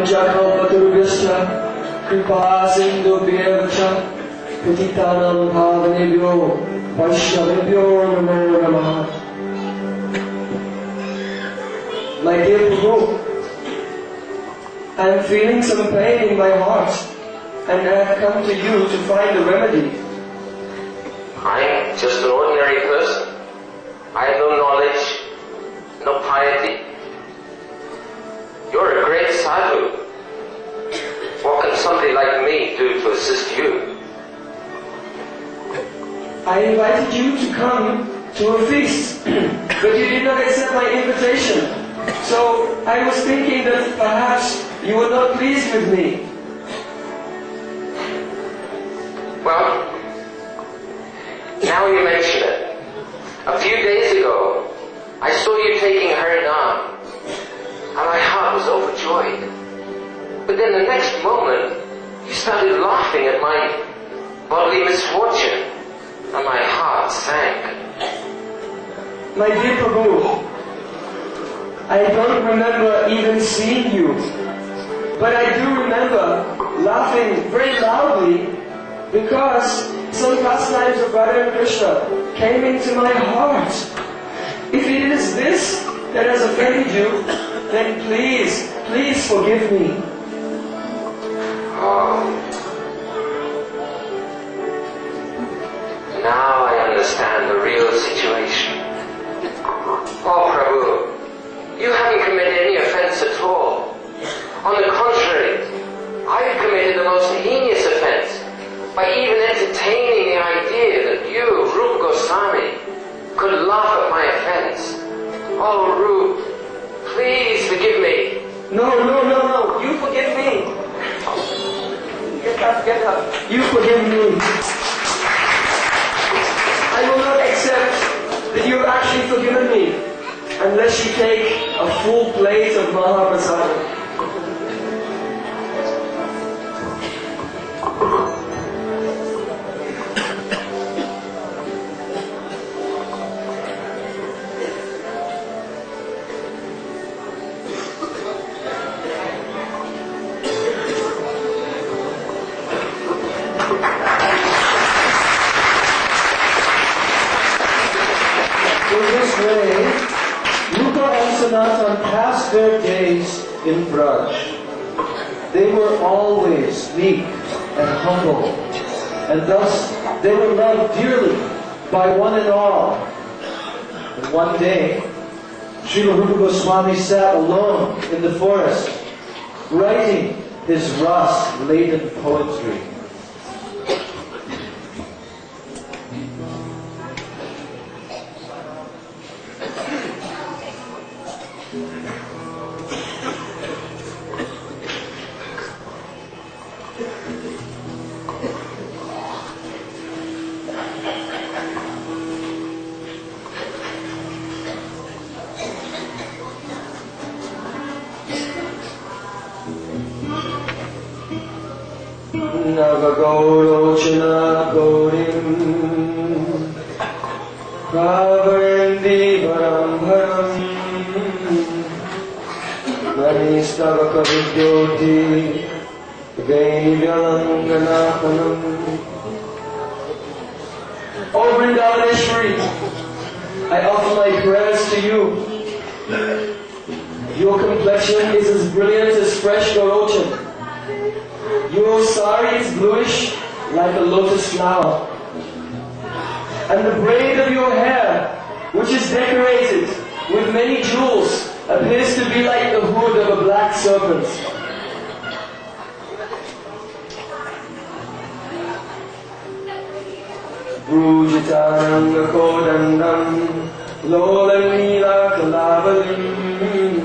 S3: Panchakalpatarubhyascha Kripa Sindhubhyavcha Patitanam Bhavanebhyo Vaishnavebhyo Namo Namaha. My dear Prabhu, I am feeling some pain in my heart and I have come to you to find a remedy.
S11: I am just an ordinary person. I have no knowledge, no piety. You're a great sadhu. What can somebody like me do to assist you?
S3: I invited you to come to a feast, but you did not accept my invitation. So I was thinking that perhaps you were not pleased with me.
S11: Well, now you mention it. A few days ago, I saw you taking Harinam, and my heart was overjoyed. But then the next moment, you started laughing at my bodily misfortune, and my heart sank.
S3: My dear Prabhu, I don't remember even seeing you, but I do remember laughing very loudly because some pastimes of Radha and Krishna came into my heart. If it is this that has offended you, then please forgive me.
S11: Oh. Now I understand the real situation. Oh, Prabhu, you haven't committed any offense at all. On the contrary, I've committed the most heinous offense by even entertaining the idea that you, Rupa Goswami, could laugh at my offense. Oh, Rup, please forgive me.
S3: No, you forgive me. Get up. You forgive me. I will not accept that you have actually forgiven me unless you take a full plate of Mahaprasada.
S9: Passed their days in Vraj. They were always meek and humble, and thus they were loved dearly by one and all. And one day, Srila Rupa Goswami sat alone in the forest, writing his ras-laden poetry. Navagaurochana Gaurim Pravarendi Varambharam Manistavaka Vidyoti Gaivyalanganathanam.
S3: O Vrindavaneshwari, I offer my prayers to you. Your complexion is as brilliant as fresh Gorochan. Your sari is bluish like a lotus flower. And the braid of your hair, which is decorated with many jewels, appears to be like the hood of a black serpent. Brujitananga kodandam lolanila kalavalim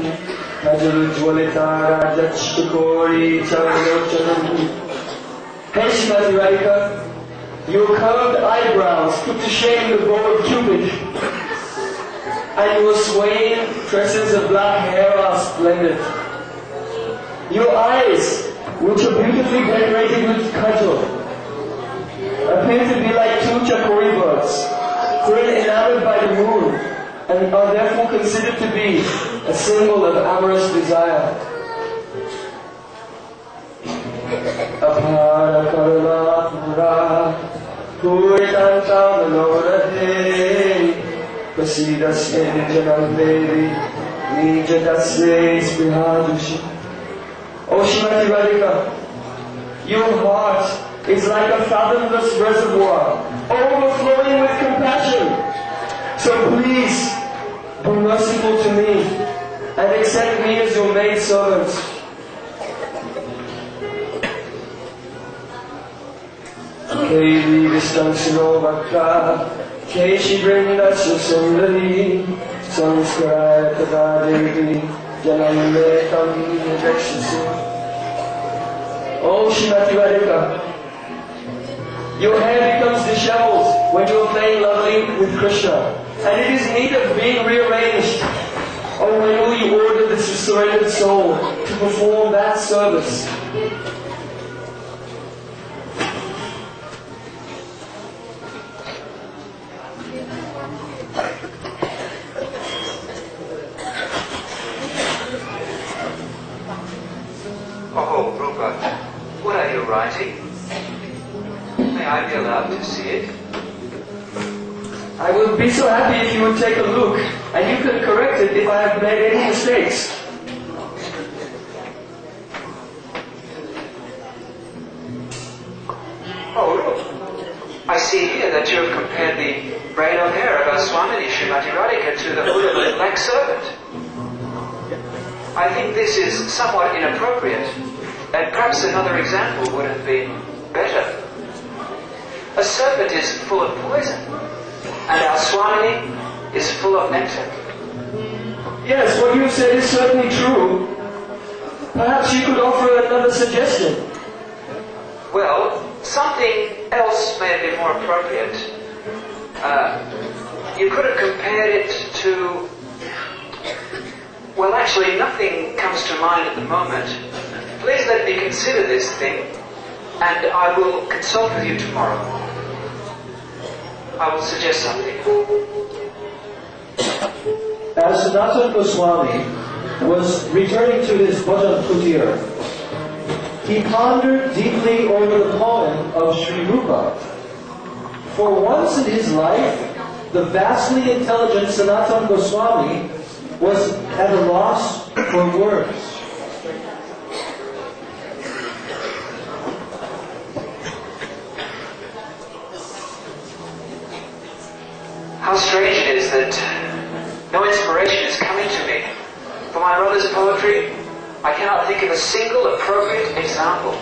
S3: Kajulujwalitara Jachtukori Charlochanam. Hey Shrimati Radhika, your curved eyebrows put to shame the bow of Cupid, and your swaying tresses of black hair are splendid. Your eyes, which are beautifully decorated with kajal, appear to be like two chakori birds, enamored by the moon, and are therefore considered to be a symbol of amorous desire. Apara karuna pura Puritantam manorathe Pasidasya janam devi Nijadasya sprihadushi. O Srimati Radhika, your heart is like a fathomless reservoir, overflowing with compassion. So please, be merciful to me and accept me as your maidservant. Kevi Vistansino Vakra, Keshi Brindasya Sundari, Samskaraya Tadadevi, Janame Tam Vekshasi. Oh Srimati Radhika, your hair becomes disheveled when you are playing lovely with Krishna, and it is in need of being rearranged. Oh, when will you order this surrendered soul to perform that service?
S8: Oh, Rupa, what are you writing? May I be allowed to see it?
S3: I would be so happy if you would take a look, and you could correct it if I have made any mistakes.
S8: Oh, I see here that you have compared the bridal hair of our Swami Srimati Radhika to the hood of a black serpent. I think this is somewhat inappropriate, and perhaps another example would have been better. A serpent is full of poison, and our Swami is full of nectar.
S3: Yes, what you said is certainly true. Perhaps you could offer another suggestion.
S8: Well, something else may have been more appropriate. You could have compared it to... Well, actually, nothing comes to mind at the moment. Please let me consider this thing, and I will consult with you tomorrow. I will suggest something.
S9: As Sanatana Goswami was returning to his bhajan kutir, he pondered deeply over the poem of Sri Rupa. For once in his life, the vastly intelligent Sanatana Goswami was at a loss for words.
S8: How strange it is that no inspiration is coming to me. For my brother's poetry, I cannot think of a single appropriate example.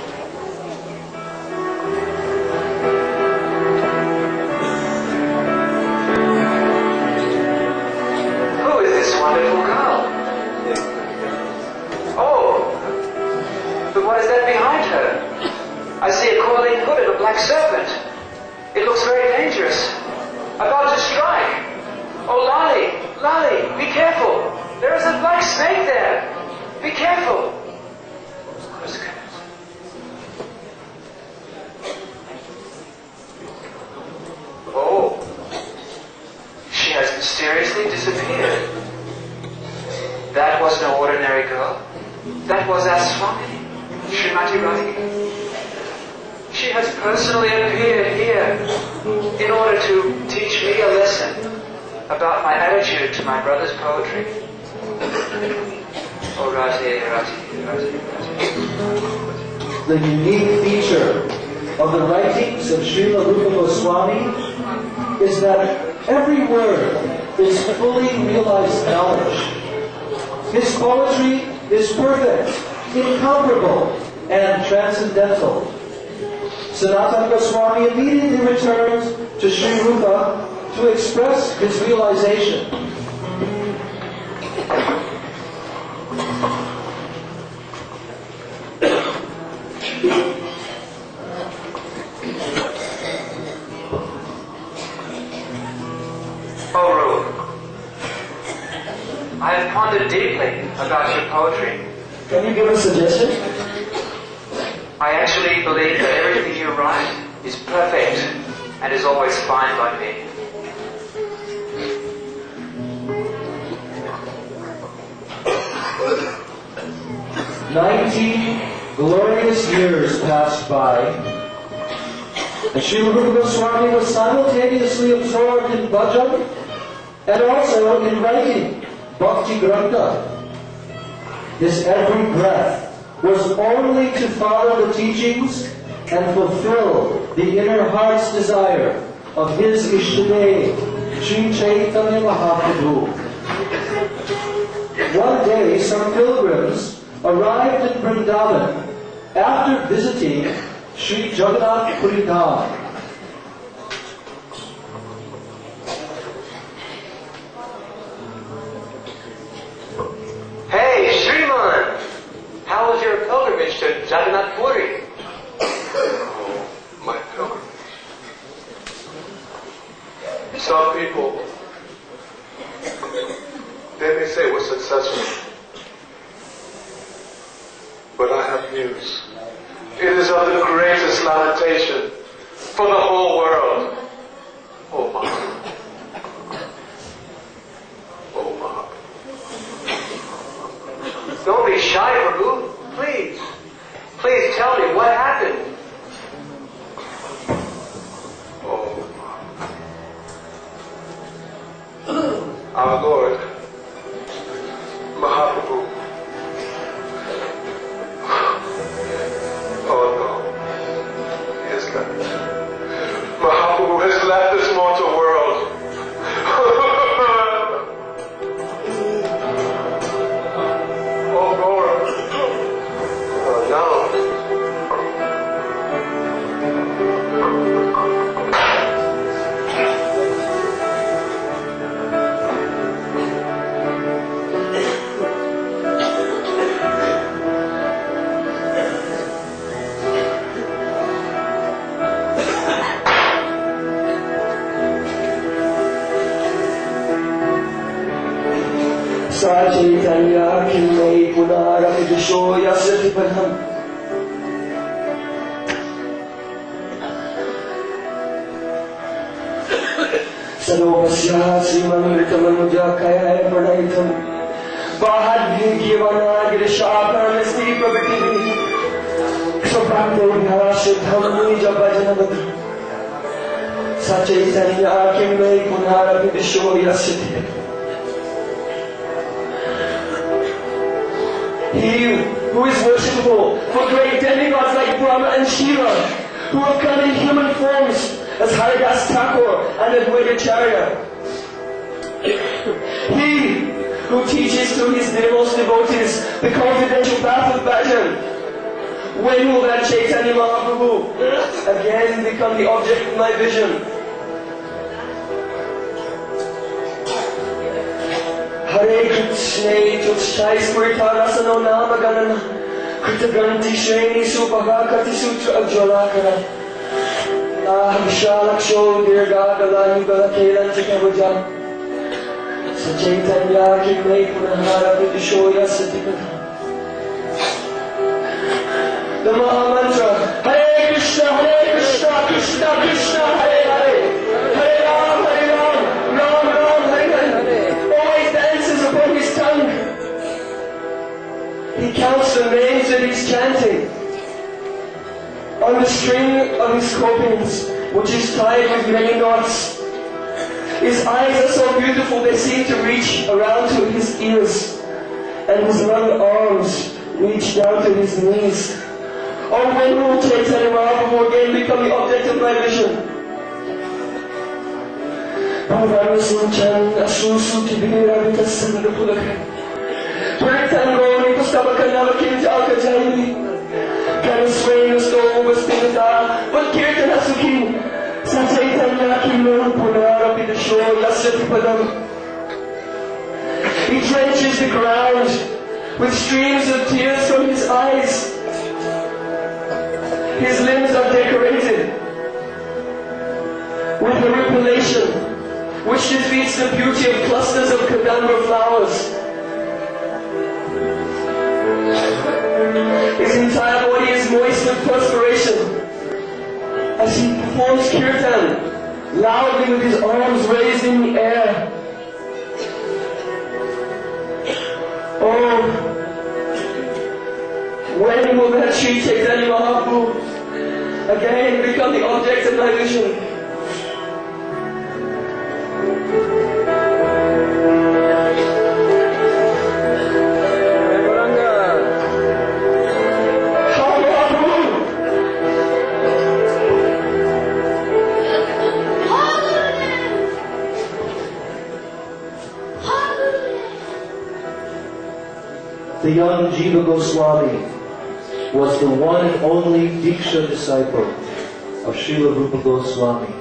S8: Who is this wonderful girl? Oh, but what is that behind her? I see a coiling hood of a black serpent. It looks very dangerous. About to strike. Oh, Lali, Lali, be careful. There is a black snake there. Be careful. Oh, she has mysteriously disappeared. That was no ordinary girl. That was our Swami, Srimati Radhika. She has personally appeared here in order to teach me a lesson about my attitude to my brother's poetry. Oh, Radhe, Radhe, Radhe, Radhe.
S9: The unique feature of the writings of Srila Rupa Goswami is that every word is fully realized knowledge. His poetry is perfect, incomparable, and transcendental. Sanatana Goswami immediately returns to Sri Rupa to express his realization.
S8: Oh, Rupa, I have pondered deeply about your poetry.
S9: Can you give a suggestion?
S8: I actually believe that everything you write is perfect and is always fine by me.
S1: Glorious years passed by, and Srila Rupa Goswami was simultaneously absorbed in bhajan and also in writing Bhakti Grantha. His every breath was only to follow the teachings and fulfill the inner heart's desire of his Ishtadev, Sri Chaitanya Mahaprabhu. One day, some pilgrims arrived in Vrindavan after visiting Sri Jagannath Puri Dham.
S3: Hey, Shriman! How was your pilgrimage to Jagannath Puri?
S12: My pilgrimage. Some people, they may say we're successful. But I have news. It is of the greatest lamentation for the whole world. Oh, Maha. Oh, Maha.
S3: Don't be shy, Prabhu. Please. Please tell me what happened.
S12: Oh, our Lord, Mahaprabhu. Oh no, he has left. Mahaprabhu has left this mortal world. Oh Lord.
S3: Oh no.
S1: Chaitanya Kimmai Punarapi Disho Yasyati Padham. Sadopasya Srimanuritamanujya Kaya Pradaitam Bahad Vigivana Girishaka Nasti Prabhiti Soprakdevya Siddham Nija Bhajanavati Sachaitanya Kimmai Punarapi Disho Yasyati. He who is worshipable for great demigods like Brahma and Shiva, who have come in human forms as Haridas Thakur and Advaitacharya. He who teaches to his most devotees the confidential path of bhajan. When will that Chaitanya Mahaprabhu again become the object of my vision? Hare Krishna Tushai Smrita Rasano Nama Ganana Krita Granti Shreni Supagakati Sutra Ajolakara Vishalaksho Dirga Galani Balakelan Tikavajan Sachaitanya Kimmai Punahara Vidishoya Satikata. The Maha Mantra Hare Krishna Krishna Krishna Hare Hare Hare Ram Ram Ram Hare Hare always dances upon his tongue. He counts the names that he's chanting on the string of his copings, which is tied with many knots. His eyes are so beautiful they seem to reach around to his ears, and his long arms reach down to his knees. Oh, when will Chaitanya Mahaprabhu again become the object of my vision? Bhavaram Sinchan Asusu Tibira Vitasanda Pulaka Pratangoni Pustabakanavakin Jalka Jayvi Kanaswayna Stovastinata But Kirtana Sukhi Sachaitanya Kimmai Punarapi Disho Yasyati Padam. He drenches the ground with streams of tears from his eyes. His limbs are decorated with a ripplation which defeats the beauty of clusters of kadamba flowers. His entire body is moist with perspiration as he performs kirtan loudly with his arms raised in the air. Oh, when will
S13: will let Sri Chaitanya Mahaprabhu again become the object of my vision.
S1: The young Jiva Goswami was the one and only Diksha disciple of Srila Rupa Goswami.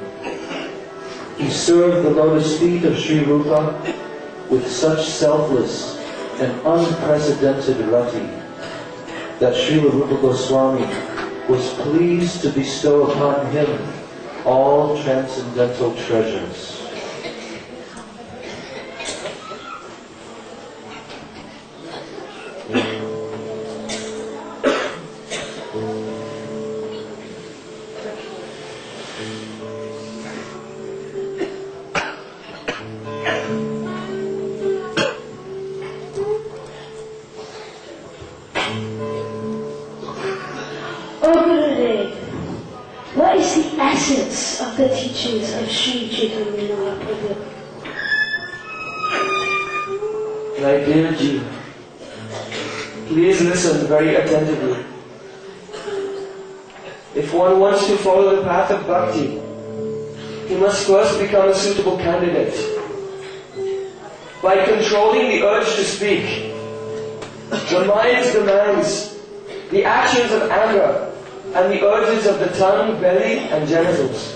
S1: He served the lotus feet of Sri Rupa with such selfless and unprecedented rati that Srila Rupa Goswami was pleased to bestow upon him all transcendental treasures.
S10: What is the essence of the teachings of Sri Chaitanya Mahaprabhu?
S13: My dear Jiva, please listen very attentively. If one wants to follow the path of bhakti, he must first become a suitable candidate. By controlling the urge to speak, the mind's demands, the actions of anger, and the urges of the tongue, belly, and genitals.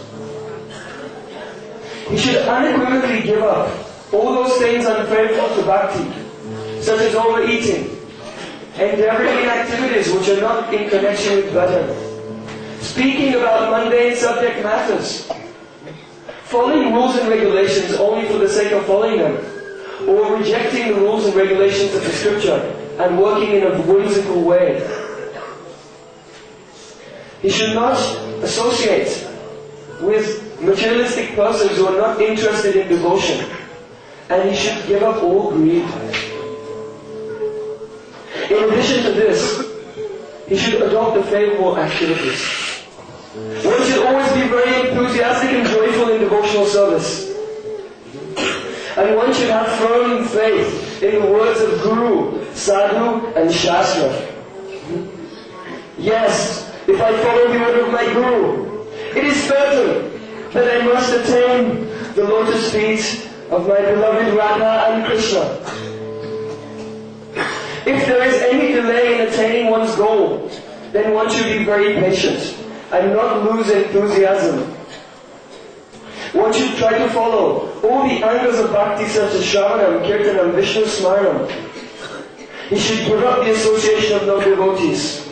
S13: He should unequivocally give up all those things unfavorable to bhakti, such as overeating, endeavoring in activities which are not in connection with bhajan, speaking about mundane subject matters, following rules and regulations only for the sake of following them, or rejecting the rules and regulations of the scripture and working in a whimsical way. He should not associate with materialistic persons who are not interested in devotion, and he should give up all greed. In addition to this, he should adopt the favorable activities. One should always be very enthusiastic and joyful in devotional service. And one should have firm faith in the words of Guru, Sadhu, and Shastra. Yes, if I follow the order of my Guru, it is certain that I must attain the lotus feet of my beloved Radha and Krishna. If there is any delay in attaining one's goal, then one should be very patient and not lose enthusiasm. One should try to follow all the angas of bhakti such as Shravanam, Kirtanam, Vishnu Smaranam. He should give up the association of non-devotees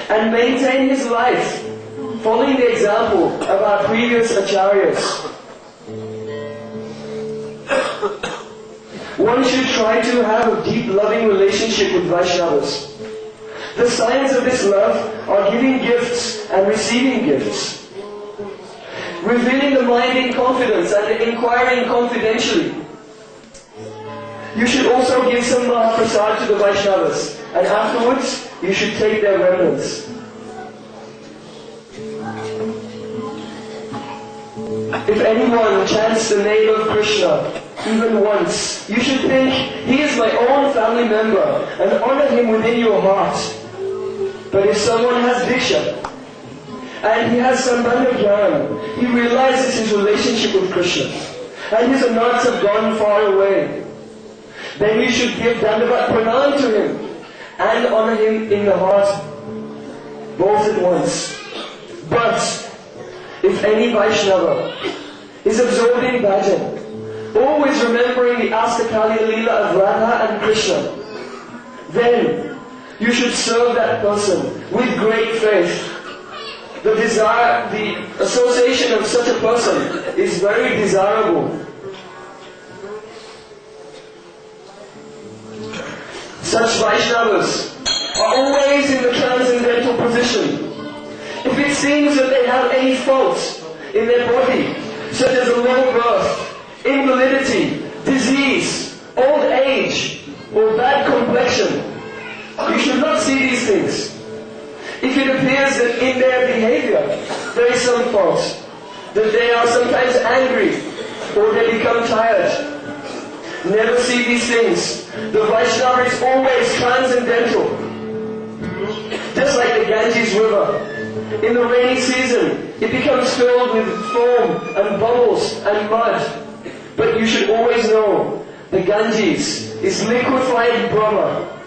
S13: and maintain his life following the example of our previous acharyas. One should try to have a deep loving relationship with Vaishnavas. The signs of this love are giving gifts and receiving gifts, revealing the mind in confidence and inquiring confidentially. You should also give some Mahaprasad to the Vaishnavas, and afterwards you should take their remnants. If anyone chants the name of Krishna even once, you should think, he is my own family member, and honor him within your heart. But if someone has Diksha, and he has Sambandha Jnana, he realizes his relationship with Krishna, and his anarthas have gone far away, then you should give Dandavat Pranam to him, and honor him in the heart, both at once. But if any Vaishnava is absorbed in bhajan, always remembering the Astakali Leela of Radha and Krishna, then you should serve that person with great faith. The association of such a person is very desirable. Such Vaishnavas are always in the transcendental position. If it seems that they have any faults in their body, such as a low birth, invalidity, disease, old age, or bad complexion, you should not see these things. that in their behavior there is some fault, that they are sometimes angry or they become tired. Never see these things. The Vaishnava is always transcendental. Just like the Ganges River. In the rainy season, it becomes filled with foam and bubbles and mud. But you should always know, the Ganges is liquefied Brahma,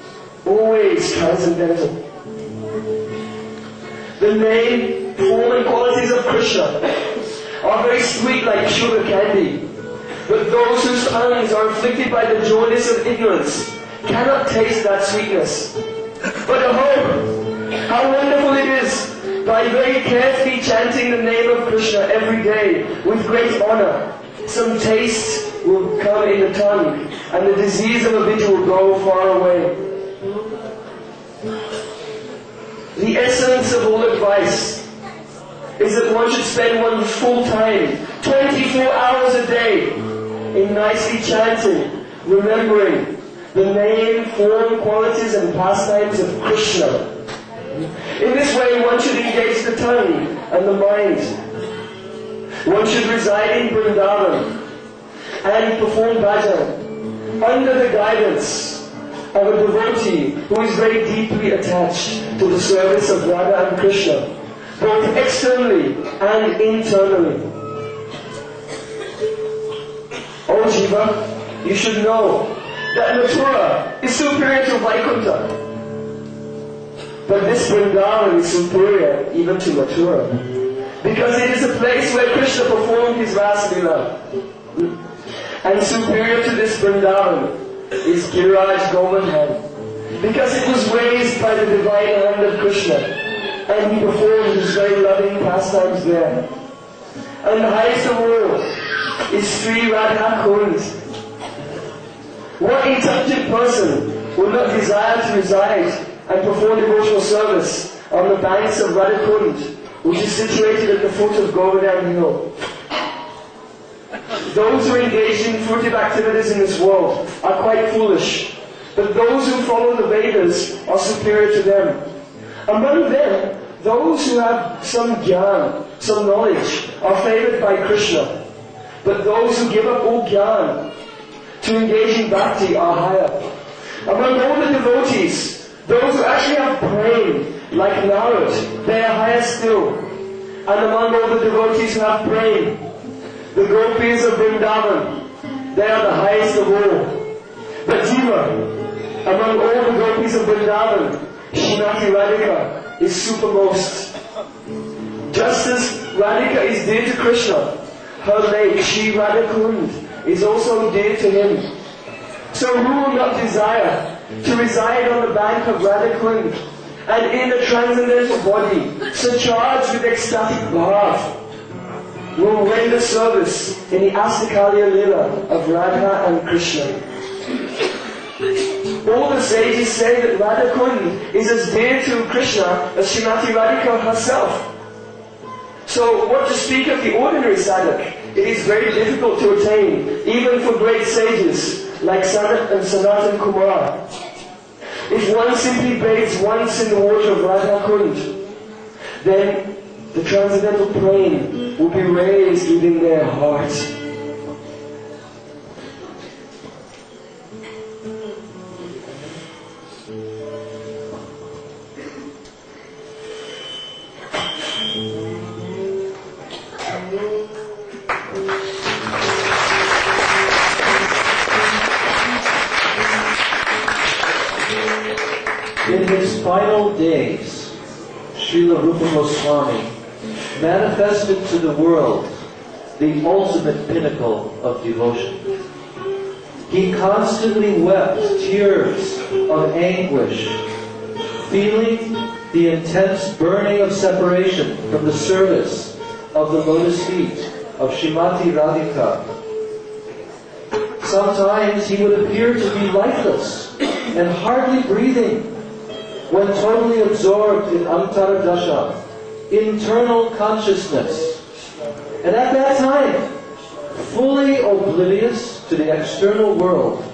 S13: always transcendental. The name, form and qualities of Krishna are very sweet like sugar candy. But those whose tongues are afflicted by the jaundice of ignorance cannot taste that sweetness. But oh, how wonderful it is, by very carefully chanting the name of Krishna every day with great honor, some taste will come in the tongue and the disease of avidya will go far away. The essence of all advice is that one should spend one's full time, 24 hours a day, in nicely chanting, remembering the name, form, qualities and pastimes of Krishna. In this way one should engage the tongue and the mind. One should reside in Vrindavan and perform bhajan under the guidance of a devotee who is very deeply attached to the service of Radha and Krishna, both externally and internally. Oh Jiva, you should know that Mathura is superior to Vaikuntha. But this Vrindavan is superior even to Mathura, because it is a place where Krishna performed his Ras Leela. And superior to this Vrindavan is Giraj Govardhan, because it was raised by the divine hand of Krishna, and he performed his very loving pastimes there. And the highest of all is Sri Radha Kund. What intelligent person would not desire to reside and perform devotional service on the banks of Radhakund, which is situated at the foot of Govardhan Hill? Those who engage in fruitive activities in this world are quite foolish, but those who follow the Vedas are superior to them. Among them, those who have some jnana, some knowledge, are favored by Krishna, but those who give up all jnana to engage in bhakti are higher. Among all the devotees, those who actually have praying, like Narad, they are higher still. And among all the devotees who have praying, the gopis of Vrindavan, they are the highest of all. But Jiva, among all the gopis of Vrindavan, Srimati Radhika is supermost. Just as Radhika is dear to Krishna, her lake, Sri Radhakund, is also dear to him. So who will not desire to reside on the bank of Radhakund and in a transcendental body, surcharged with ecstatic bhav, will render service in the Astakalya Lila of Radha and Krishna. All the sages say that Radhakund is as dear to Krishna as Srimati Radhika herself. So what to speak of the ordinary sadhak? It is very difficult to attain, even for great sages like Sanat and Sanatan Kumar. If one simply bathes once in the water of Radhakund, then the transcendental plane will be raised within their heart.
S9: In his final days, Srila Rupa Goswami manifested to the world the ultimate pinnacle of devotion. He constantly wept tears of anguish, feeling the intense burning of separation from the service of the lotus feet of Srimati Radhika. Sometimes he would appear to be lifeless and hardly breathing when totally absorbed in Antara Dasha, internal consciousness. And at that time, fully oblivious to the external world,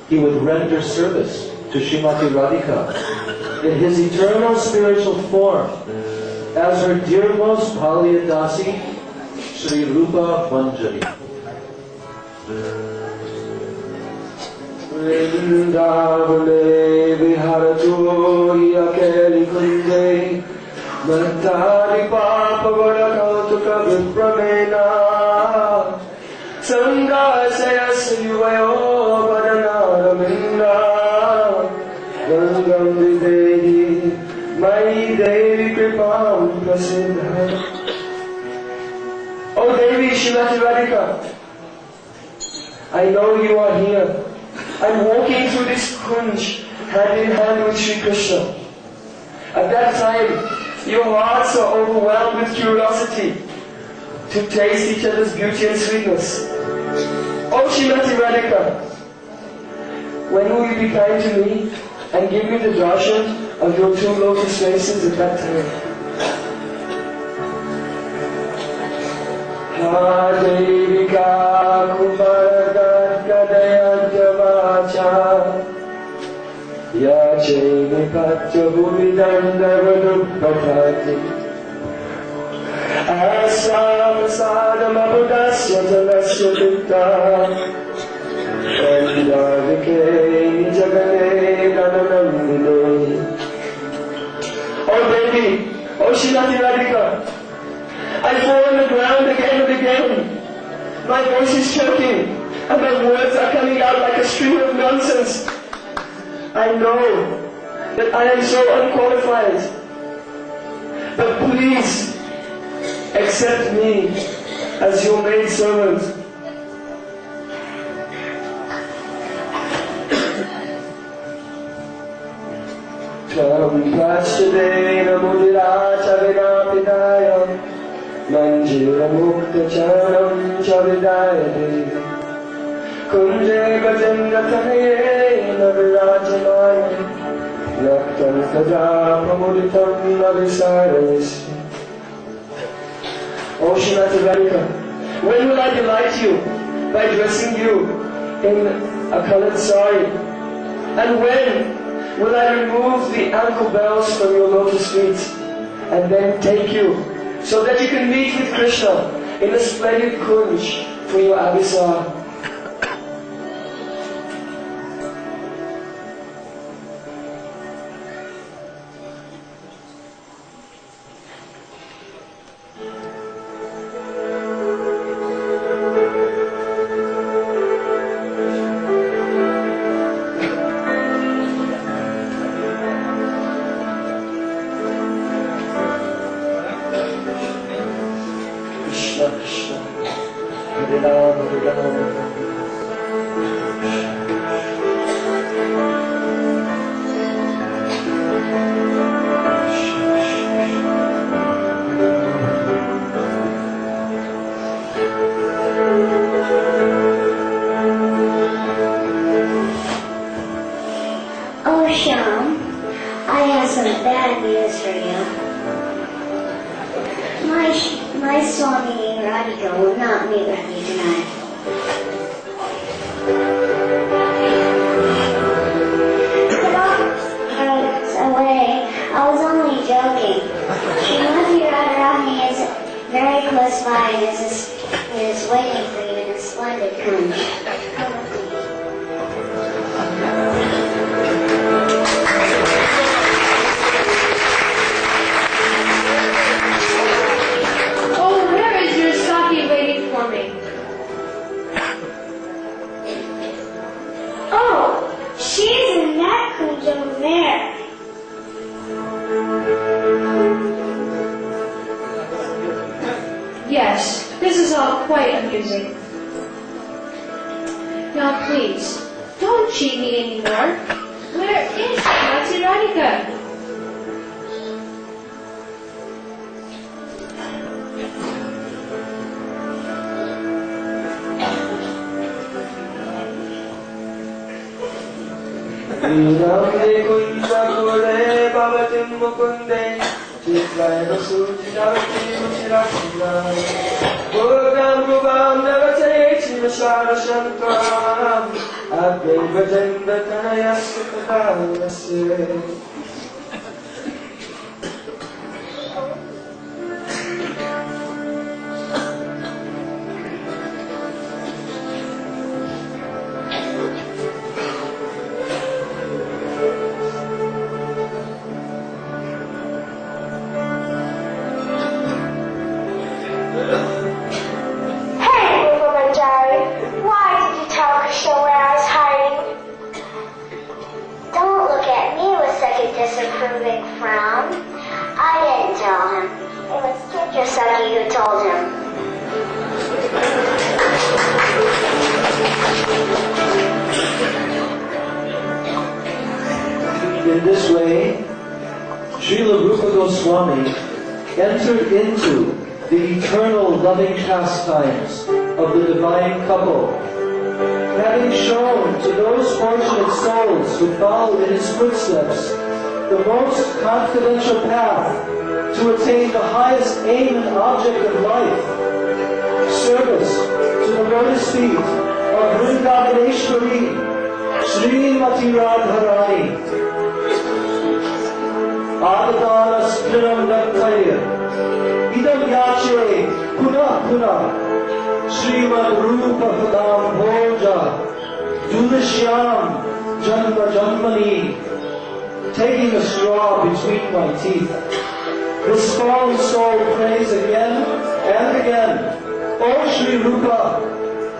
S9: he would render service to Srimati Radhika in his eternal spiritual form, as her dearmost Palyadasi, Sri Rupa Manjari. Vrindavane viharatu yakeli kunde Matari papa varakautuka vipramena Sangasaya sivayo padanaraminda Gangam videhi Mai Devi kripam prasidha. Oh Devi Shrimati Radhika, I know you are here. I'm walking through this kunj hand in hand with Sri Krishna. At that time, your hearts are overwhelmed with curiosity to taste each other's beauty and sweetness. Oh Shrimati Radhika, when will you be kind to me and give me the darshan of your two lotus faces at that time? Ha Devika Kumaragat Kadayantya Vacha Ya Cheni Patya Bhuvidandavadupatati Asa Prasadam Abudasya Talasya Dutta Shandavike Jagane Gananandine. Oh baby, oh Shrimati Radhika, I fall on the ground again and again. My voice is choking and my words are coming out like a stream of nonsense. I know that I am so unqualified, but please accept me as your maid servant. Tvam prastadena mudiracha vinapidaya Manjira mukta charam chavidayade Kunje gajendratane navirajamaya Naktam kada pamuditam navisarayasi. Oh Shrimati Radhika, when will I delight you by dressing you in a colored sari? And when will I remove the ankle bells from your lotus feet and then take you so that you can meet with Krishna in a splendid kunj for your abhisar?
S10: My Swami Radhika will not meet with me tonight. Away. I was only joking. Srimati Radharani is very close by and is waiting for you in a splendid kunj. Over there.
S14: Yes, this is all quite amusing. Now please, don't cheat me anymore. Where is Srimati Radhika?
S13: Namde kunja kule bhavatim mukunde Chitraya suchidavati muchirashina Bhagam rubam navate chimashara shantaram Abde bhajenda tanayasya kadayasya.
S10: sucky who told him.
S9: In this way, Srila Rupa Goswami entered into the eternal loving pastimes of the divine couple, having shown to those fortunate souls who follow in his footsteps the most confidential path to attain the highest aim and object of life, service to the lotus feet of Vrindavaneshwari, Srimati Radharani. Adadana Spinam Daktaya Idam Yache Puna Puna Srimad Rupa Padam Bhoja Dulishyam Janma Janmani, taking a straw between my teeth. This fallen soul prays again and again, O Sri Rupa,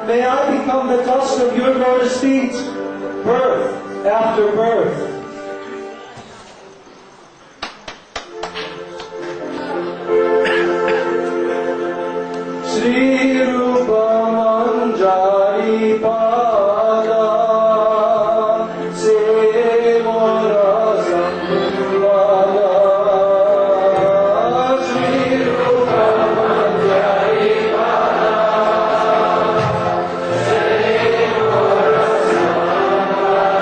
S9: may I become the dust of your lotus feet, birth after birth. Sri Rupa Manjari Pada Se Mora Sambhava Sri Rupa Manjari Pada Se Mora Sambhava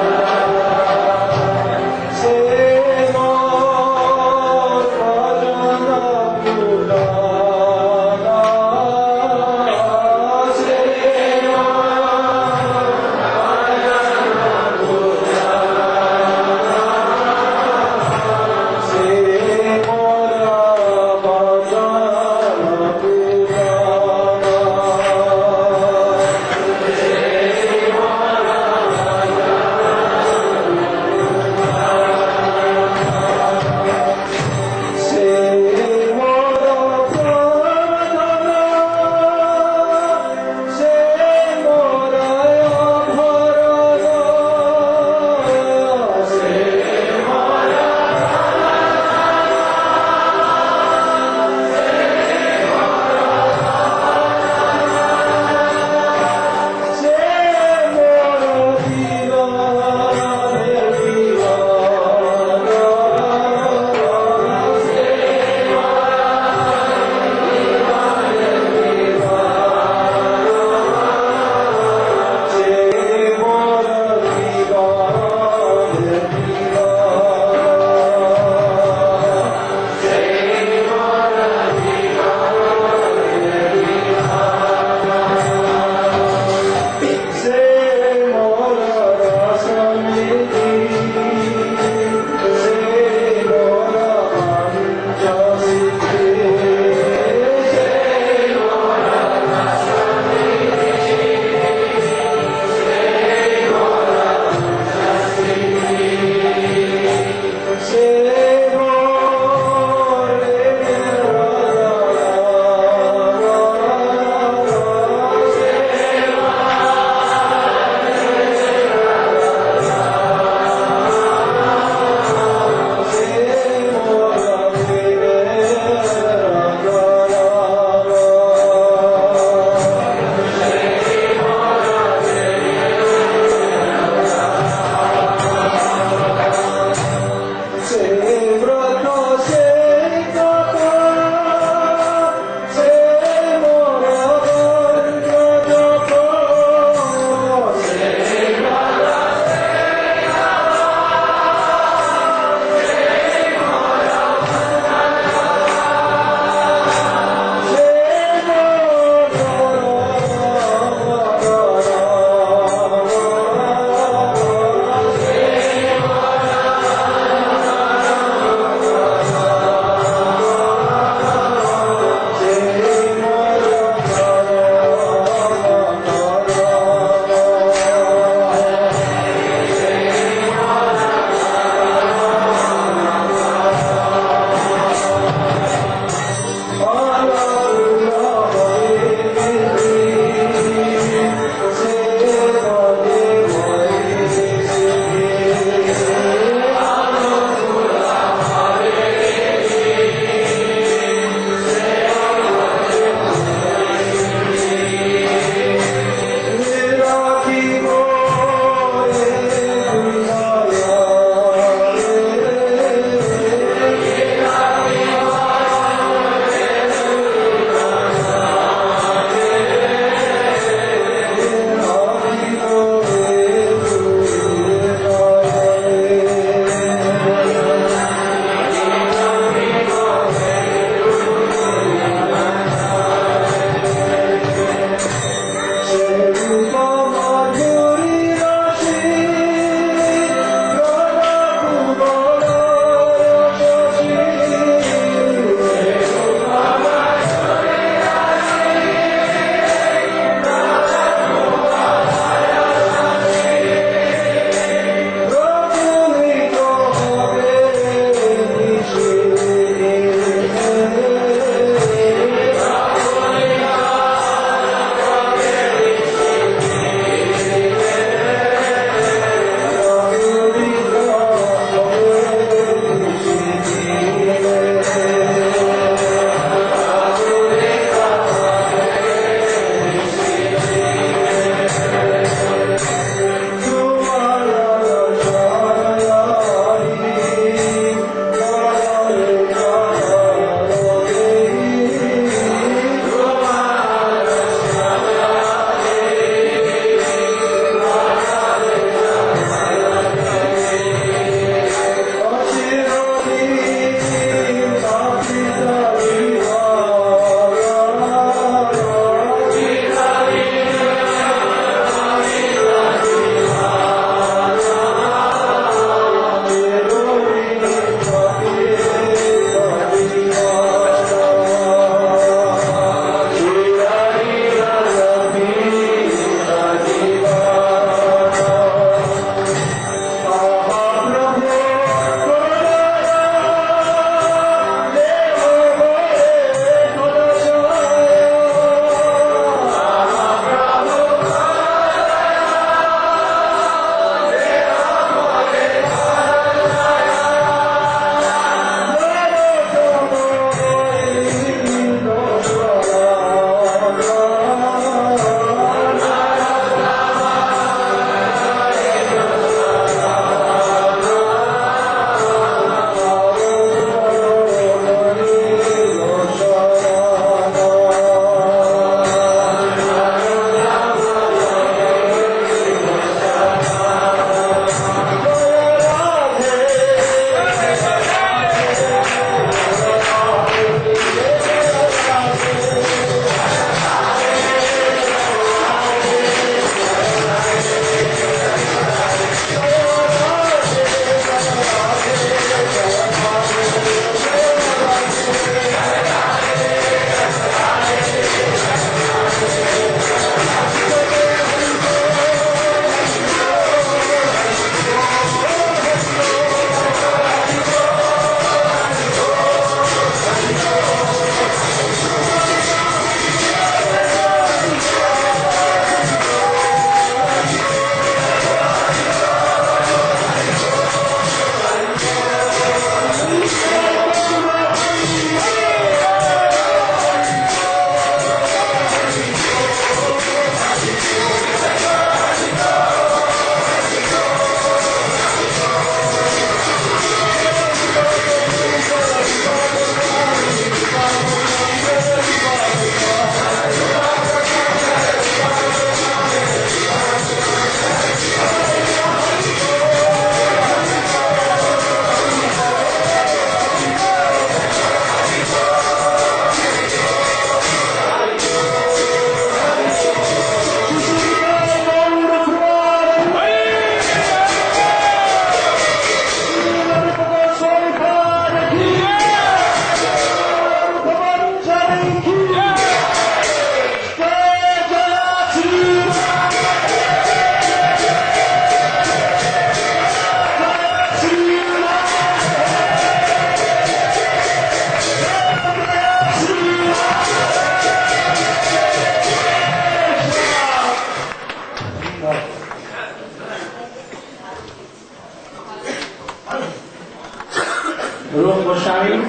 S5: Rupa Goswami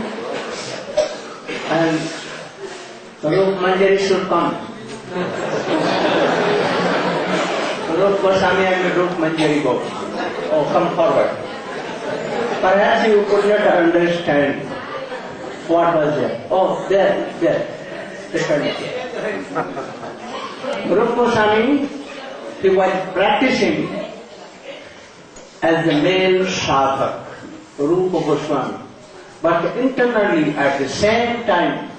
S5: and Rupa Manjari should come. Rupa Goswami and Rupa Manjari go. Oh, come forward. Perhaps you could not understand what was there. Oh, there. Rupa Goswami, he was practicing as the male sadhak, Rupa Goswami. But internally, at the same time,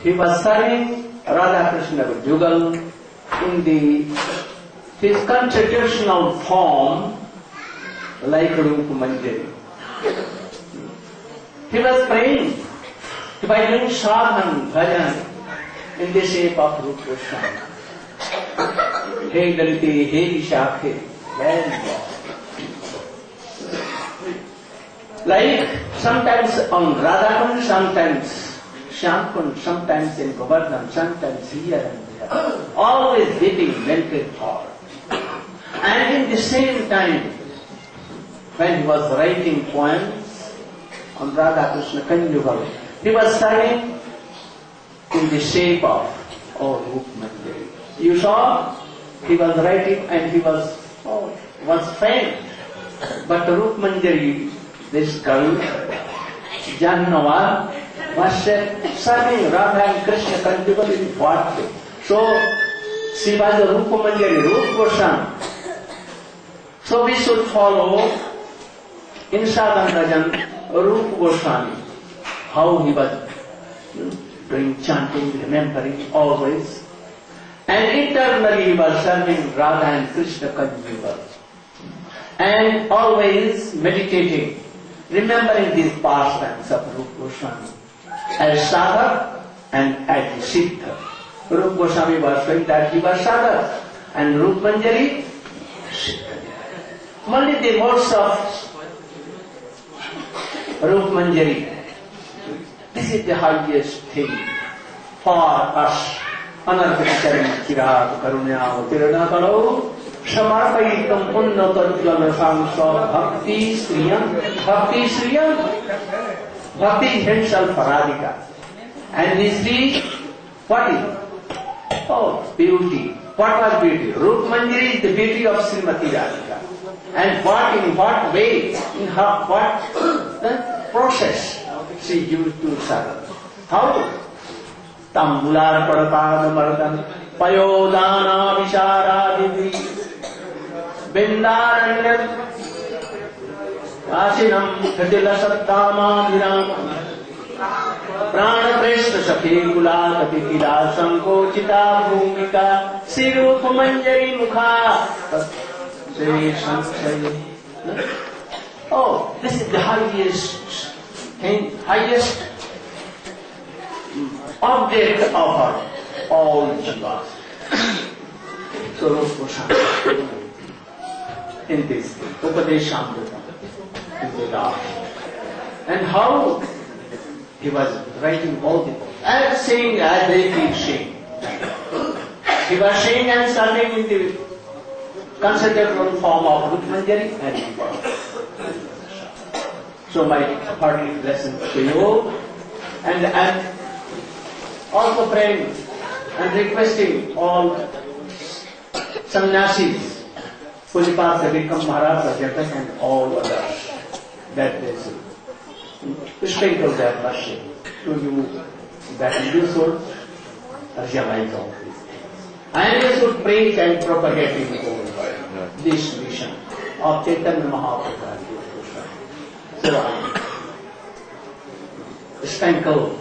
S5: he was serving Radha Krishna Jugal in his constitutional form, like Rupa Manjari. He was praying by doing sadhana, bhajan, in the shape of Rupa Goswami. Hey Dalite, hey Vishakhe, very well. Like sometimes on Radhakund, sometimes Shamkund, sometimes in Govardhan, sometimes here and there. Always giving mental thought. And in the same time, when he was writing poems on Radha Krishna Conjugal, he was studying in the shape of Rupa Manjari. You saw, he was writing and he was faint. But Rupa Manjari, this girl, Jahannava, was serving Radha and Krishna Conjugal in what way? So, she was the Rupa Manjari, Rupa Goswami. So we should follow in sadhana bhajan Rupa Goswami, how he was doing chanting, remembering always. And internally he was serving Radha and Krishna Conjugal. And always meditating, remembering these pastimes of Rupa Goswami as sadhak and as siddha. Rupa Goswami was saying that he was sadhak and Rupa Manjari siddha. Only the words of Rupa Manjari, this is the highest thing for us. Anarthakacharan chirag karunya tirana karo samarpayitam unnata samsa bhakti sriyam. Bhakti is himself Radhika. And is the, what is? Beauty. What was beauty? Rupa Manjari is the beauty of Srimati Radhika. And in what way, in what process she used to serve. How? Tambular Padapad Mardam Payodana Vishara Divi Bindaranyam Asinam Hridila Sattama Viram Prana Preshta Sakhi Kula Katikila Sankochita Bhumika Sirupa Manjari Mukha. This is the highest thing, highest object of all jivas. So Rupa Goswami in this Upadeshamrita in the last. And how he was writing all the books, as saying as they keep saying. He was saying and serving in the considerable form of Rupa Manjari and so my hearty blessings to you, and I am also praying and requesting all sannyasis, Pujapad Savikam Maharaj, Jatak and all others, that they should sprinkle their mercy to you, that you should realize all these things. And we should preach and propagate in the whole world this mission of Chaitanya Mahaprabhu. So sprinkle.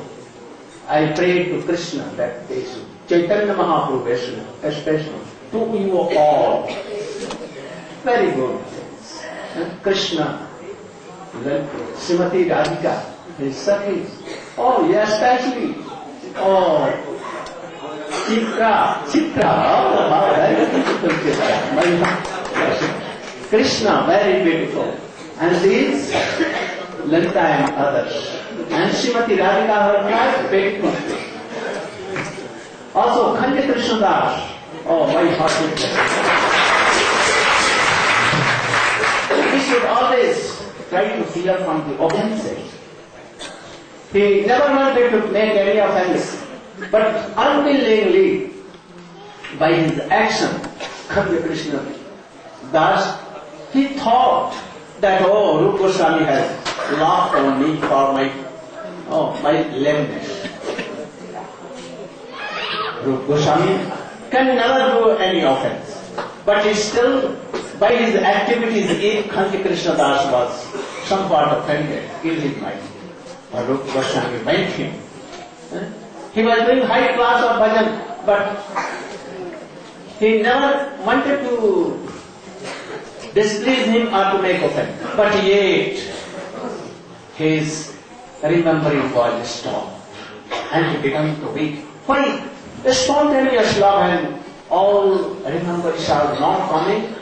S5: I pray to Krishna that they should, Chaitanya Mahaprabhu especially, to you all, very good things. Krishna, Srimati Radhika, his service. Yes, especially. Chitra, very beautiful. Krishna, very beautiful. And these, Lalita and others. And Srimati Radhika, her wife, beautiful. Also, Khanja Krishna Das. My heart. We should always
S15: try to fear from the offenses. He never wanted to make any offense, but unwillingly, by his action, Khalya Krishna Das, he thought that, oh, Rupa Goswami has laughed on me for my lameness. Rupa Goswami can never do any offense, but he still, by his activities, if Khalya Krishna Das was somewhat offended in his mind, Rupa Goswami went him. He was doing high class of bhajan, but he never wanted to displease him or to make offense. But yet, his remembering was stopped, and he began to weep. Why? A spontaneous love and all remembrance are not coming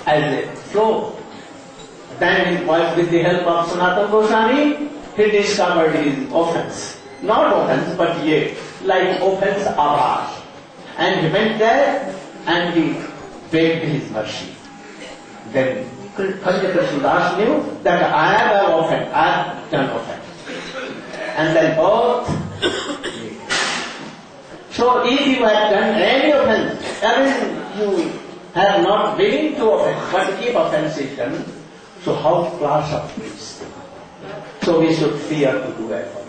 S15: as a flow. Then with the help of Sanatana Goswami, he discovered his offense. Not offense, but yet, like offense abhas. And he went there and he begged his mercy. Then Khalya Krishna Das knew that I have done offense. And then both. So if you have done any offense, even you have not willing to offend, but if offense is done, so how class of this? So we should fear to do effort.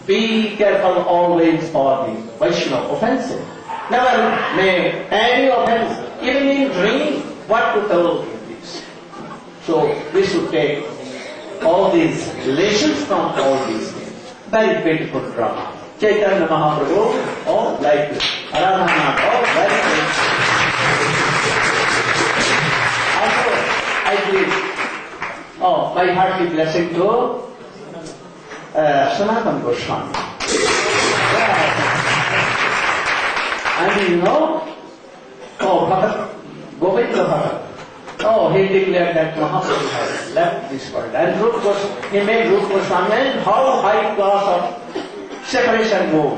S15: Be careful always for the Vaishnava offenses. Never make any offense, even in dream, what to tell this. So we should take all these lessons from all these things. Very beautiful drama. Chaitanya Mahaprabhu, all like this. Radhanath, all very good. Also, I give my hearty blessing to Sanatana Goswami. And you know, Bhagat, Govinda Bhagat, he declared that Mahaprabhu has left this world. And he made Rupa Goswami, and how high class of separation move.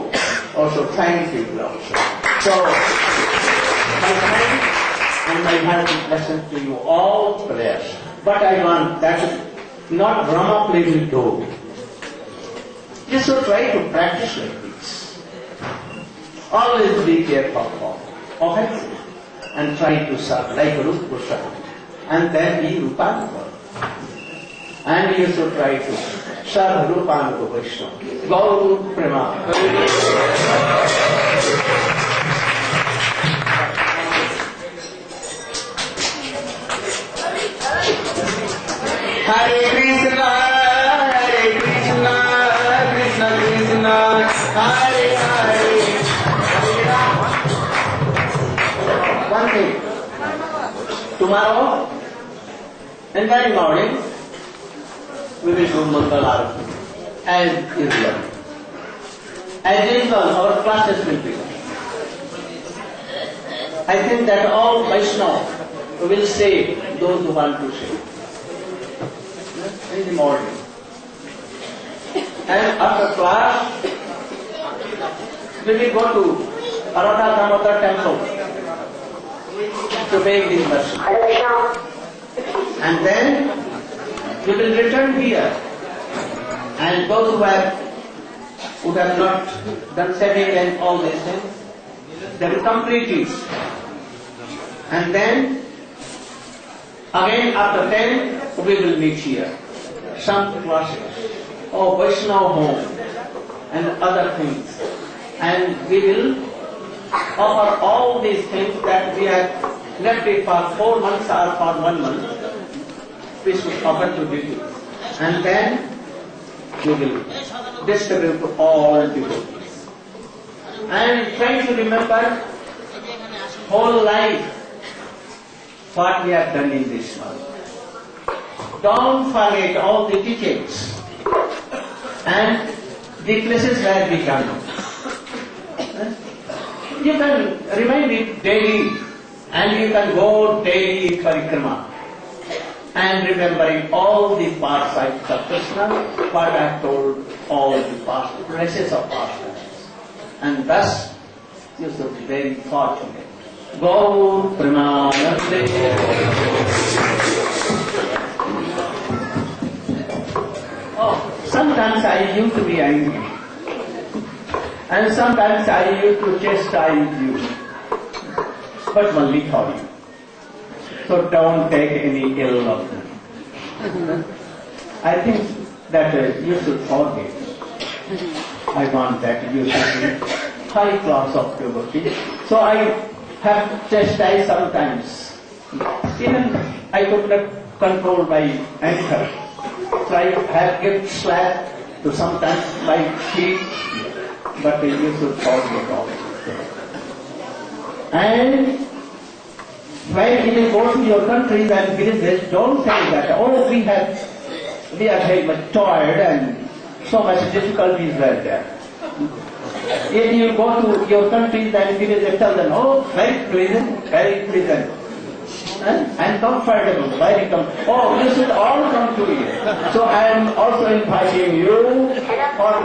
S15: Also, thank you also. So, my thanks and my hearty blessings to you all prayers. But I want that not Brahma play will do. You should try to practice like this. Always be careful of offenses and try to serve like Rupa Goswami. And then be Rupanuga. And you should try to serve Rupanuga Vaishnava. Gauru Prema. Hare Krishna, Hare Krishna, Krishna Krishna, Hare Hare. One thing. Tomorrow, in the morning, we will do Mangal Arati as usual. As usual, our classes will begin. I think that all Vaishnava will say those who want to say in the morning. And after class, we will go to Radha Damodar temple to make this mercy. And then we will return here. And those who have not done saving and all these things, they will complete it. And then again after 10 we will meet here. Some classes, Vaishnava home and other things. And we will offer all these things that we have left it for 4 months or for 1 month. We should offer to you. And then we will distribute to all devotees. And try to remember whole life what we have done in this world. Don't forget all the details and the places where we come. You can remind it daily, and you can go daily parikrama and remembering all the past sites of Krishna, what I have told, all the past places of past lives. And thus you should be very fortunate. Gaur Premanande. sometimes I used to be angry. And sometimes I used to chastise you. But only for you. So don't take any ill of them. I think that you should forgive. I want that you should be high class of devotee. So I have chastised sometimes. Even I could not control my anger. So I have given slap to sometimes my feet, but you should forgive all. And when you go to your countries and villages, don't say that, oh, we are very much tired and so much difficulties were there. If you go to your countries and villages, tell them, oh, very pleasant. And comfortable, very comfortable. Oh, you should all come to here. So I am also inviting you for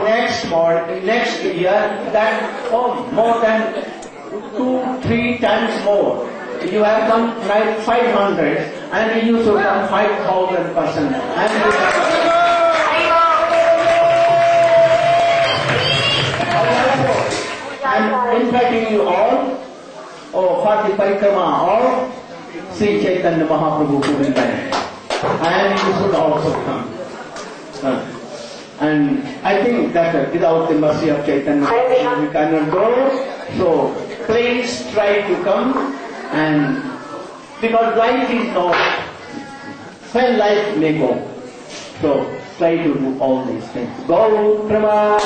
S15: next year that more than 2-3 times more. You have come like 500 and you should come 5,000 persons. I'm inviting you all for the parikrama of Sri Chaitanya Mahaprabhu Govindan. And you should also come. And I think that without the mercy of Chaitanya we cannot go. So please try to come, and because life is not when life may go. So try to do all these things. Go Prama.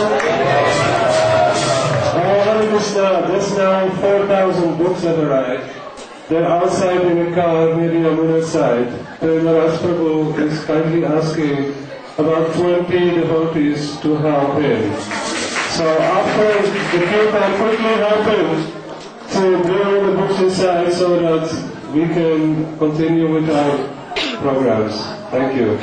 S16: Hare Krishna, just now 4,000 books have arrived. They're outside in a car near the Yamuna side. Then Narayana Prabhu is kindly asking about 20 devotees to help him. So after the kirtan quickly happens, to bring the books inside so that we can continue with our programs. Thank you.